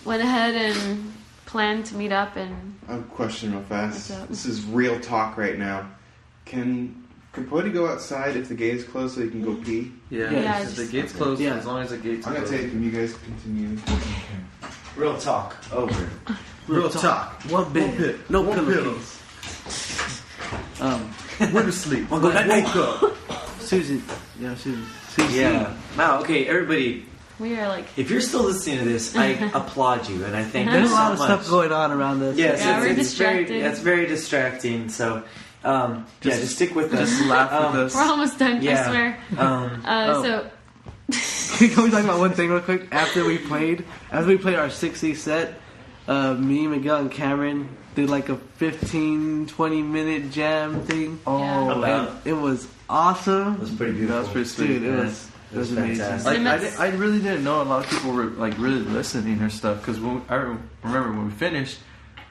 Speaker 4: went ahead and planned to meet up, and
Speaker 2: I have a question real fast.
Speaker 4: What's up?
Speaker 2: This is real talk right now. Can Capote go outside if the gate is closed so he can go pee?
Speaker 3: Yeah,
Speaker 4: Yeah,
Speaker 3: the
Speaker 4: just-
Speaker 3: gate's closed.
Speaker 5: Yeah.
Speaker 3: As long as the gate's
Speaker 2: I'm gonna
Speaker 3: closed.
Speaker 2: take him. You guys continue.
Speaker 6: Real talk over.
Speaker 3: Real talk.
Speaker 5: One bit. No pillowcase.
Speaker 3: Went to sleep.
Speaker 6: Well, go ahead.
Speaker 3: Woke up.
Speaker 5: Susie. Yeah, Susie.
Speaker 6: Yeah. Wow. Okay, everybody.
Speaker 4: we are like,
Speaker 6: If you're still listening to this, I applaud you, and I thank you
Speaker 5: There's a
Speaker 6: so
Speaker 5: lot of
Speaker 6: much.
Speaker 5: stuff going on around us.
Speaker 6: Yes,
Speaker 4: Yeah, we're
Speaker 6: it's very,
Speaker 4: distracted.
Speaker 6: that's very distracting. So, just stick with us.
Speaker 3: Just laugh with us.
Speaker 4: we're almost done.
Speaker 6: Yeah.
Speaker 4: I swear.
Speaker 6: Oh.
Speaker 4: So
Speaker 5: Can we talk about one thing real quick? After we played our 60 set, me, Miguel, and Cameron did like a 15-20 minute jam thing.
Speaker 4: Yeah.
Speaker 6: About-
Speaker 5: And it was awesome.
Speaker 6: It was pretty beautiful.
Speaker 3: That was pretty sweet.
Speaker 5: Dude, it
Speaker 6: man.
Speaker 5: was amazing.
Speaker 6: fantastic.
Speaker 3: Like, I really didn't know a lot of people were like really listening or stuff because I remember when we finished,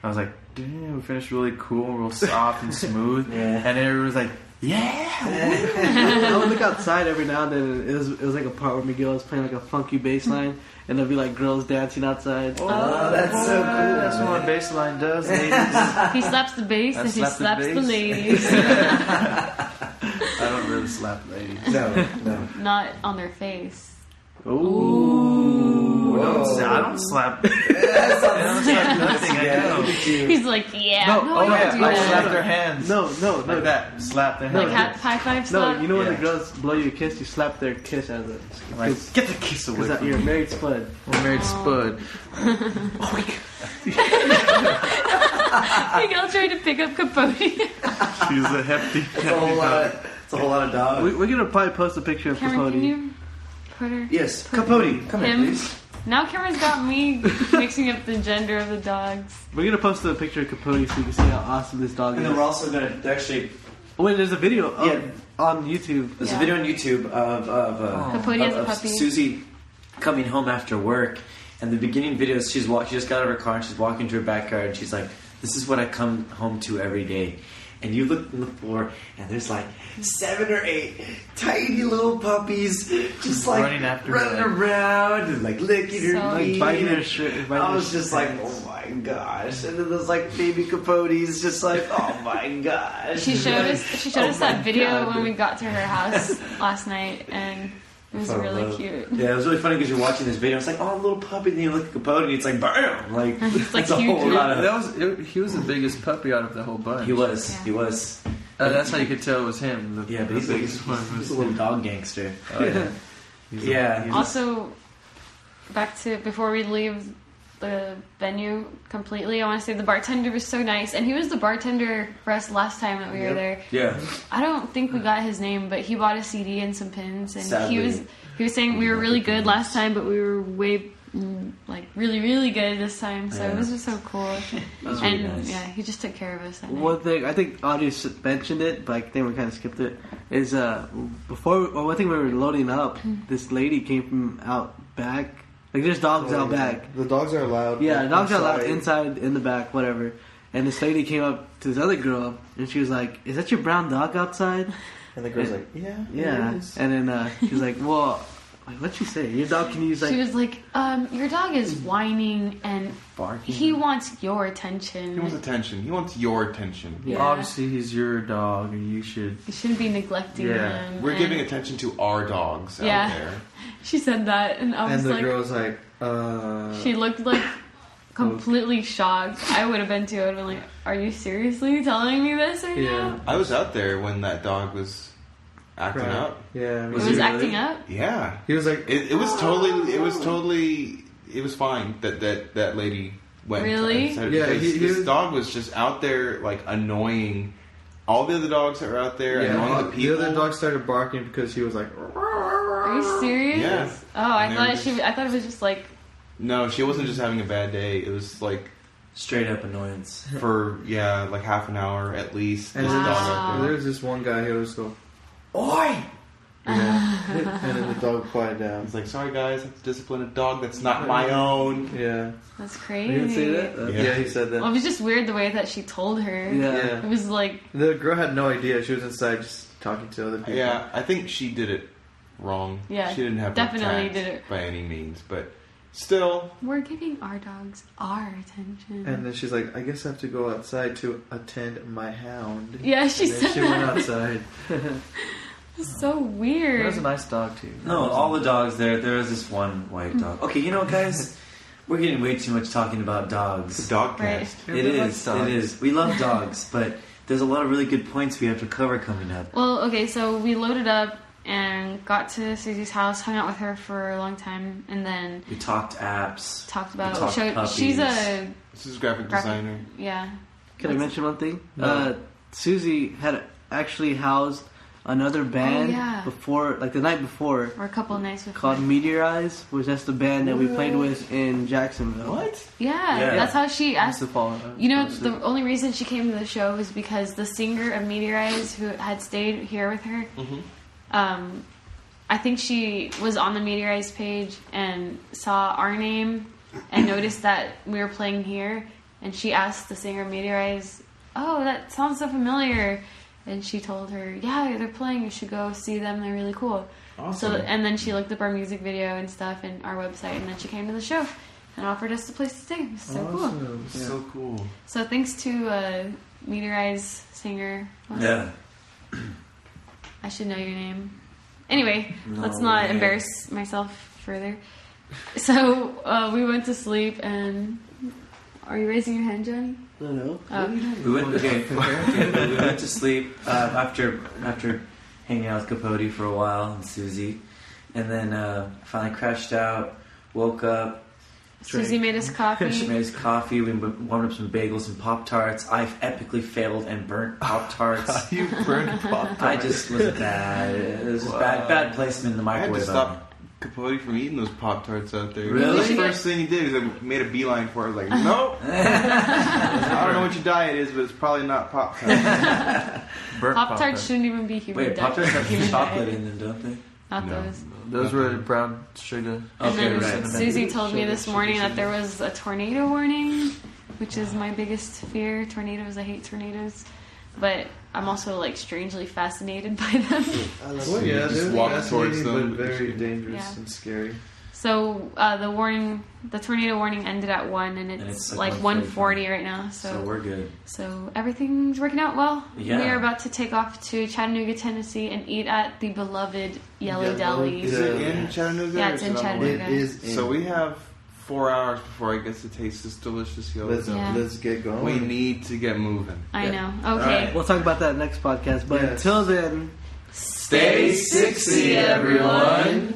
Speaker 3: I was like, damn, we finished really cool, real soft and smooth,
Speaker 6: Yeah.
Speaker 3: and everyone was like, yeah.
Speaker 5: I would look outside every now and then, and it was like a part where Miguel was playing like a funky bass line, and there'd be like girls dancing outside.
Speaker 6: Oh, that's so cool.
Speaker 3: That's what a bass line does, ladies.
Speaker 4: he slaps the bass
Speaker 3: I
Speaker 4: and he
Speaker 3: slap the
Speaker 4: slaps the
Speaker 3: bass.
Speaker 4: ladies.
Speaker 3: I don't really slap ladies.
Speaker 6: No.
Speaker 4: Not on their face.
Speaker 5: Ooh.
Speaker 3: I don't slap. I don't slap nothing. I know.
Speaker 4: He's like, yeah.
Speaker 3: No,
Speaker 4: No,
Speaker 3: oh
Speaker 4: I don't
Speaker 3: yeah,
Speaker 4: do
Speaker 3: I
Speaker 4: that.
Speaker 3: slap their hands.
Speaker 5: No,
Speaker 3: Like that. Slap their
Speaker 4: Like
Speaker 3: hands.
Speaker 4: high five
Speaker 5: No,
Speaker 4: slap.
Speaker 5: you know when
Speaker 3: Yeah.
Speaker 5: the girls blow you a kiss, you slap their kiss as a
Speaker 3: Like, get the kiss away
Speaker 5: because
Speaker 3: from
Speaker 5: you're a
Speaker 3: me.
Speaker 5: married spud.
Speaker 3: We're married spud.
Speaker 4: Miguel tried to pick up Capote.
Speaker 3: She's a hefty.
Speaker 6: It's a whole lot of dog.
Speaker 5: We're gonna probably post a picture of
Speaker 4: Cameron,
Speaker 5: Capote.
Speaker 4: can you put her?
Speaker 6: Yes, Capote, come
Speaker 4: Him.
Speaker 6: in, please.
Speaker 4: Now Cameron's got me mixing up the gender of the dogs.
Speaker 5: We're gonna post a picture of Capote so you can see how awesome this dog
Speaker 6: And
Speaker 5: is.
Speaker 6: then we're also going to actually
Speaker 5: Oh, wait, there's a video
Speaker 6: Yeah.
Speaker 5: on YouTube.
Speaker 6: There's
Speaker 4: Yeah.
Speaker 6: a video on YouTube
Speaker 4: Capote as a
Speaker 6: of
Speaker 4: puppy.
Speaker 6: Suzie coming home after work, and the beginning video is she just got out of her car and she's walking to her backyard and she's like, "This is what I come home to every day." And you look on the floor, and there's like 7 or 8 tiny little puppies just like
Speaker 3: Running after
Speaker 6: running
Speaker 3: her.
Speaker 6: around and like licking her
Speaker 4: So
Speaker 6: knee.
Speaker 5: biting her
Speaker 6: and
Speaker 5: shirt.
Speaker 6: I was just like, oh my gosh. And then there's like baby Capotes just like, oh my gosh.
Speaker 4: She showed us. She showed
Speaker 6: Oh
Speaker 4: us that
Speaker 6: my
Speaker 4: video
Speaker 6: God.
Speaker 4: when we got to her house last night, and it was
Speaker 6: Fell in
Speaker 4: really
Speaker 6: love.
Speaker 4: cute.
Speaker 6: Yeah, it was really funny because you're watching this video. It's like, oh, little puppy. Then you look at Capote and it's like, bam! Like,
Speaker 4: It's like
Speaker 6: it's a
Speaker 4: huge.
Speaker 6: whole lot of.
Speaker 3: He was the biggest puppy out of the whole bunch.
Speaker 6: He was.
Speaker 4: Yeah.
Speaker 6: He was.
Speaker 3: That's how you could tell it was him.
Speaker 6: Yeah, but he's a little dog gangster.
Speaker 3: Oh, yeah.
Speaker 6: Yeah. He's
Speaker 4: Also, back to before we leave the venue completely, I want to say the bartender was so nice, and he was the bartender for us last time that we were there.
Speaker 6: yeah.
Speaker 4: I don't think we got his name, but he bought a CD and some pins, and
Speaker 6: Sadly.
Speaker 4: he was saying we were really good last time, but we were way really really good this time. So
Speaker 6: Yeah.
Speaker 4: it was just so cool.
Speaker 6: That was
Speaker 4: And
Speaker 6: really nice.
Speaker 4: yeah, he just took care of us that night.
Speaker 5: One thing I think audience mentioned it, but I think we kind of skipped it. Is one thing we were loading up, this lady came from out back. Like there's dogs out back.
Speaker 7: The dogs are allowed.
Speaker 5: Yeah,
Speaker 7: like,
Speaker 5: dogs are allowed
Speaker 7: inside.
Speaker 5: inside, in the back, whatever. And this lady came up to this other girl, and she was like, "Is that your brown dog outside?"
Speaker 7: And the girl's like, yeah.
Speaker 5: Yeah.
Speaker 7: It is.
Speaker 5: And then she was like, "Well, what'd she say? Your dog can use like."
Speaker 4: She was like, your dog is whining and
Speaker 3: Barking.
Speaker 4: he wants your attention.
Speaker 2: He wants attention. He wants your attention.
Speaker 4: Yeah.
Speaker 3: Obviously, he's your dog, and you should.
Speaker 4: You shouldn't be neglecting
Speaker 3: Yeah.
Speaker 4: him.
Speaker 2: We're
Speaker 4: and
Speaker 2: giving attention to our dogs
Speaker 4: Yeah.
Speaker 2: out there.
Speaker 4: She said that, and I was
Speaker 7: And the
Speaker 4: like,
Speaker 7: girl's like,
Speaker 4: she looked like completely shocked. I would have been too. I would have been like, are you seriously telling me this right now?
Speaker 2: I was out there when that dog was acting
Speaker 7: Right.
Speaker 2: up.
Speaker 7: Yeah.
Speaker 4: It
Speaker 2: Was
Speaker 4: was
Speaker 2: he
Speaker 4: acting
Speaker 2: really?
Speaker 4: up?
Speaker 2: Yeah.
Speaker 7: He was like,
Speaker 2: It was fine that lady went.
Speaker 4: Really?
Speaker 2: and said-
Speaker 7: Yeah,
Speaker 2: because
Speaker 7: he
Speaker 2: this
Speaker 7: was-
Speaker 2: dog was just out there like annoying all the other dogs that were out there,
Speaker 7: yeah,
Speaker 2: annoying the
Speaker 7: the
Speaker 2: people.
Speaker 7: other dog started barking because he was like,
Speaker 4: Are you serious?
Speaker 2: Yeah.
Speaker 4: Oh, I
Speaker 2: And they were
Speaker 4: thought
Speaker 2: just-
Speaker 4: I thought it was just like,
Speaker 2: No, she wasn't just having a bad day. It was like
Speaker 6: Straight up annoyance.
Speaker 2: for like half an hour at least.
Speaker 7: and
Speaker 2: This
Speaker 7: then
Speaker 2: dog
Speaker 4: Wow.
Speaker 2: out there.
Speaker 7: there's this one guy who was go,
Speaker 6: Oi!
Speaker 7: yeah. And then the dog quieted down.
Speaker 2: He's like, sorry guys, I have to discipline a dog that's not my own.
Speaker 7: Yeah.
Speaker 4: that's crazy.
Speaker 5: You didn't say that?
Speaker 2: Yeah.
Speaker 7: Yeah, he said that.
Speaker 4: Well, it was just weird the way that she told her.
Speaker 5: Yeah.
Speaker 7: Yeah.
Speaker 4: It was like,
Speaker 7: The girl had no idea. She was inside just talking to other people.
Speaker 2: Yeah, I think she did it wrong.
Speaker 4: Yeah,
Speaker 2: she didn't have
Speaker 4: definitely
Speaker 2: tact
Speaker 4: did it.
Speaker 2: by any means, but still.
Speaker 4: we're giving our dogs our attention.
Speaker 7: And then she's like, I guess I have to go outside to attend my hound.
Speaker 4: Yeah, she
Speaker 7: And then
Speaker 4: said
Speaker 7: she
Speaker 4: that.
Speaker 7: went outside.
Speaker 4: It's so
Speaker 3: That
Speaker 4: weird.
Speaker 3: was a nice dog too.
Speaker 6: No, all the dogs there. There was this one white dog. Okay, you know what, guys? We're getting way too much talking about
Speaker 2: It's
Speaker 6: dogs.
Speaker 2: a dogcast.
Speaker 4: Right.
Speaker 6: It is. It is. We love dogs, but there's a lot of really good points we have to cover coming up.
Speaker 4: Well, okay, so we loaded up and got to Susie's house, hung out with her for a long time, and then
Speaker 6: We talked apps.
Speaker 4: talked about.
Speaker 6: We talked
Speaker 4: She's a
Speaker 6: puppies.
Speaker 2: This is graphic designer.
Speaker 4: yeah.
Speaker 5: Can I mention one thing?
Speaker 6: No.
Speaker 5: Susie had actually housed another band
Speaker 4: yeah.
Speaker 5: before, like the night before,
Speaker 4: Or a couple of nights before.
Speaker 5: called Meteor Eyes, which that's the band that we played with in Jacksonville.
Speaker 2: What?
Speaker 4: Yeah,
Speaker 6: Yeah.
Speaker 4: that's how she asked.
Speaker 5: That's the fall.
Speaker 4: You know, the only reason she came to the show was because the singer of Meteor Eyes, who had stayed here with her, I think she was on the Meteor Eyes page and saw our name and noticed that we were playing here, and she asked the singer of Meteor Eyes, "Oh, that sounds so familiar." And she told her, "Yeah, they're playing. You should go see them. They're really cool."
Speaker 2: Awesome.
Speaker 4: So, and then she looked up our music video and stuff and our website, and then she came to the show and offered us a place to stay. It was so cool.
Speaker 7: Awesome. Yeah.
Speaker 2: So cool.
Speaker 4: So thanks to Meteor Eyes singer.
Speaker 6: Yeah.
Speaker 4: I should know your name. Anyway,
Speaker 6: No
Speaker 4: let's not
Speaker 6: way.
Speaker 4: embarrass myself further. So we went to sleep, and are you raising your hand, Johnny?
Speaker 5: No.
Speaker 6: We went. Okay. We went to sleep after hanging out with Capote for a while and Susie, and then finally crashed out. Woke up.
Speaker 4: Susie made us
Speaker 6: She
Speaker 4: coffee.
Speaker 6: made us coffee. We warmed up some bagels and Pop Tarts. I epically failed and burnt Pop Tarts.
Speaker 2: You burned pop.
Speaker 6: I just was bad. It was just bad placement in the
Speaker 2: I had to
Speaker 6: microwave.
Speaker 2: stop Capote from eating those Pop-Tarts out there.
Speaker 6: Really?
Speaker 2: The first thing he did is he made a beeline for it. I was like, nope. I don't know what your diet is, but it's probably not Pop-Tarts.
Speaker 4: Pop-Tarts shouldn't even be human.
Speaker 6: Wait, Pop-Tarts have
Speaker 4: human
Speaker 6: chocolate
Speaker 4: diet.
Speaker 6: in them, don't they?
Speaker 4: Not
Speaker 2: No.
Speaker 4: those.
Speaker 3: Those were brown sugar.
Speaker 4: And
Speaker 6: Okay,
Speaker 4: then
Speaker 6: right.
Speaker 4: Susie told me this morning that there was a tornado warning, which is my biggest fear. Tornadoes, I hate tornadoes. But I'm also like strangely fascinated by them.
Speaker 7: Well, yeah,
Speaker 2: Just
Speaker 7: they're
Speaker 2: walk
Speaker 7: fascinating,
Speaker 2: towards them.
Speaker 7: but very dangerous
Speaker 4: Yeah.
Speaker 7: and scary.
Speaker 4: So the tornado warning ended at 1, and it's like 1:40 right now.
Speaker 6: So we're good.
Speaker 4: So everything's working out well.
Speaker 6: Yeah.
Speaker 4: We are about to take off to Chattanooga, Tennessee, and eat at the beloved Yellow Deli.
Speaker 2: Is it in Chattanooga?
Speaker 4: Yeah,
Speaker 2: or
Speaker 4: it's
Speaker 2: is
Speaker 4: in
Speaker 2: it on the
Speaker 4: Chattanooga.
Speaker 2: way?
Speaker 7: It is. In.
Speaker 2: So we have 4 hours before I get to taste this delicious yellow
Speaker 7: Let's,
Speaker 2: deli.
Speaker 4: Yeah.
Speaker 7: let's get going.
Speaker 2: We need to get moving.
Speaker 4: I
Speaker 5: Yeah.
Speaker 4: know. Okay.
Speaker 2: Alright.
Speaker 5: We'll talk about that next podcast. But
Speaker 7: Yes.
Speaker 5: until then,
Speaker 6: Stay 60, everyone.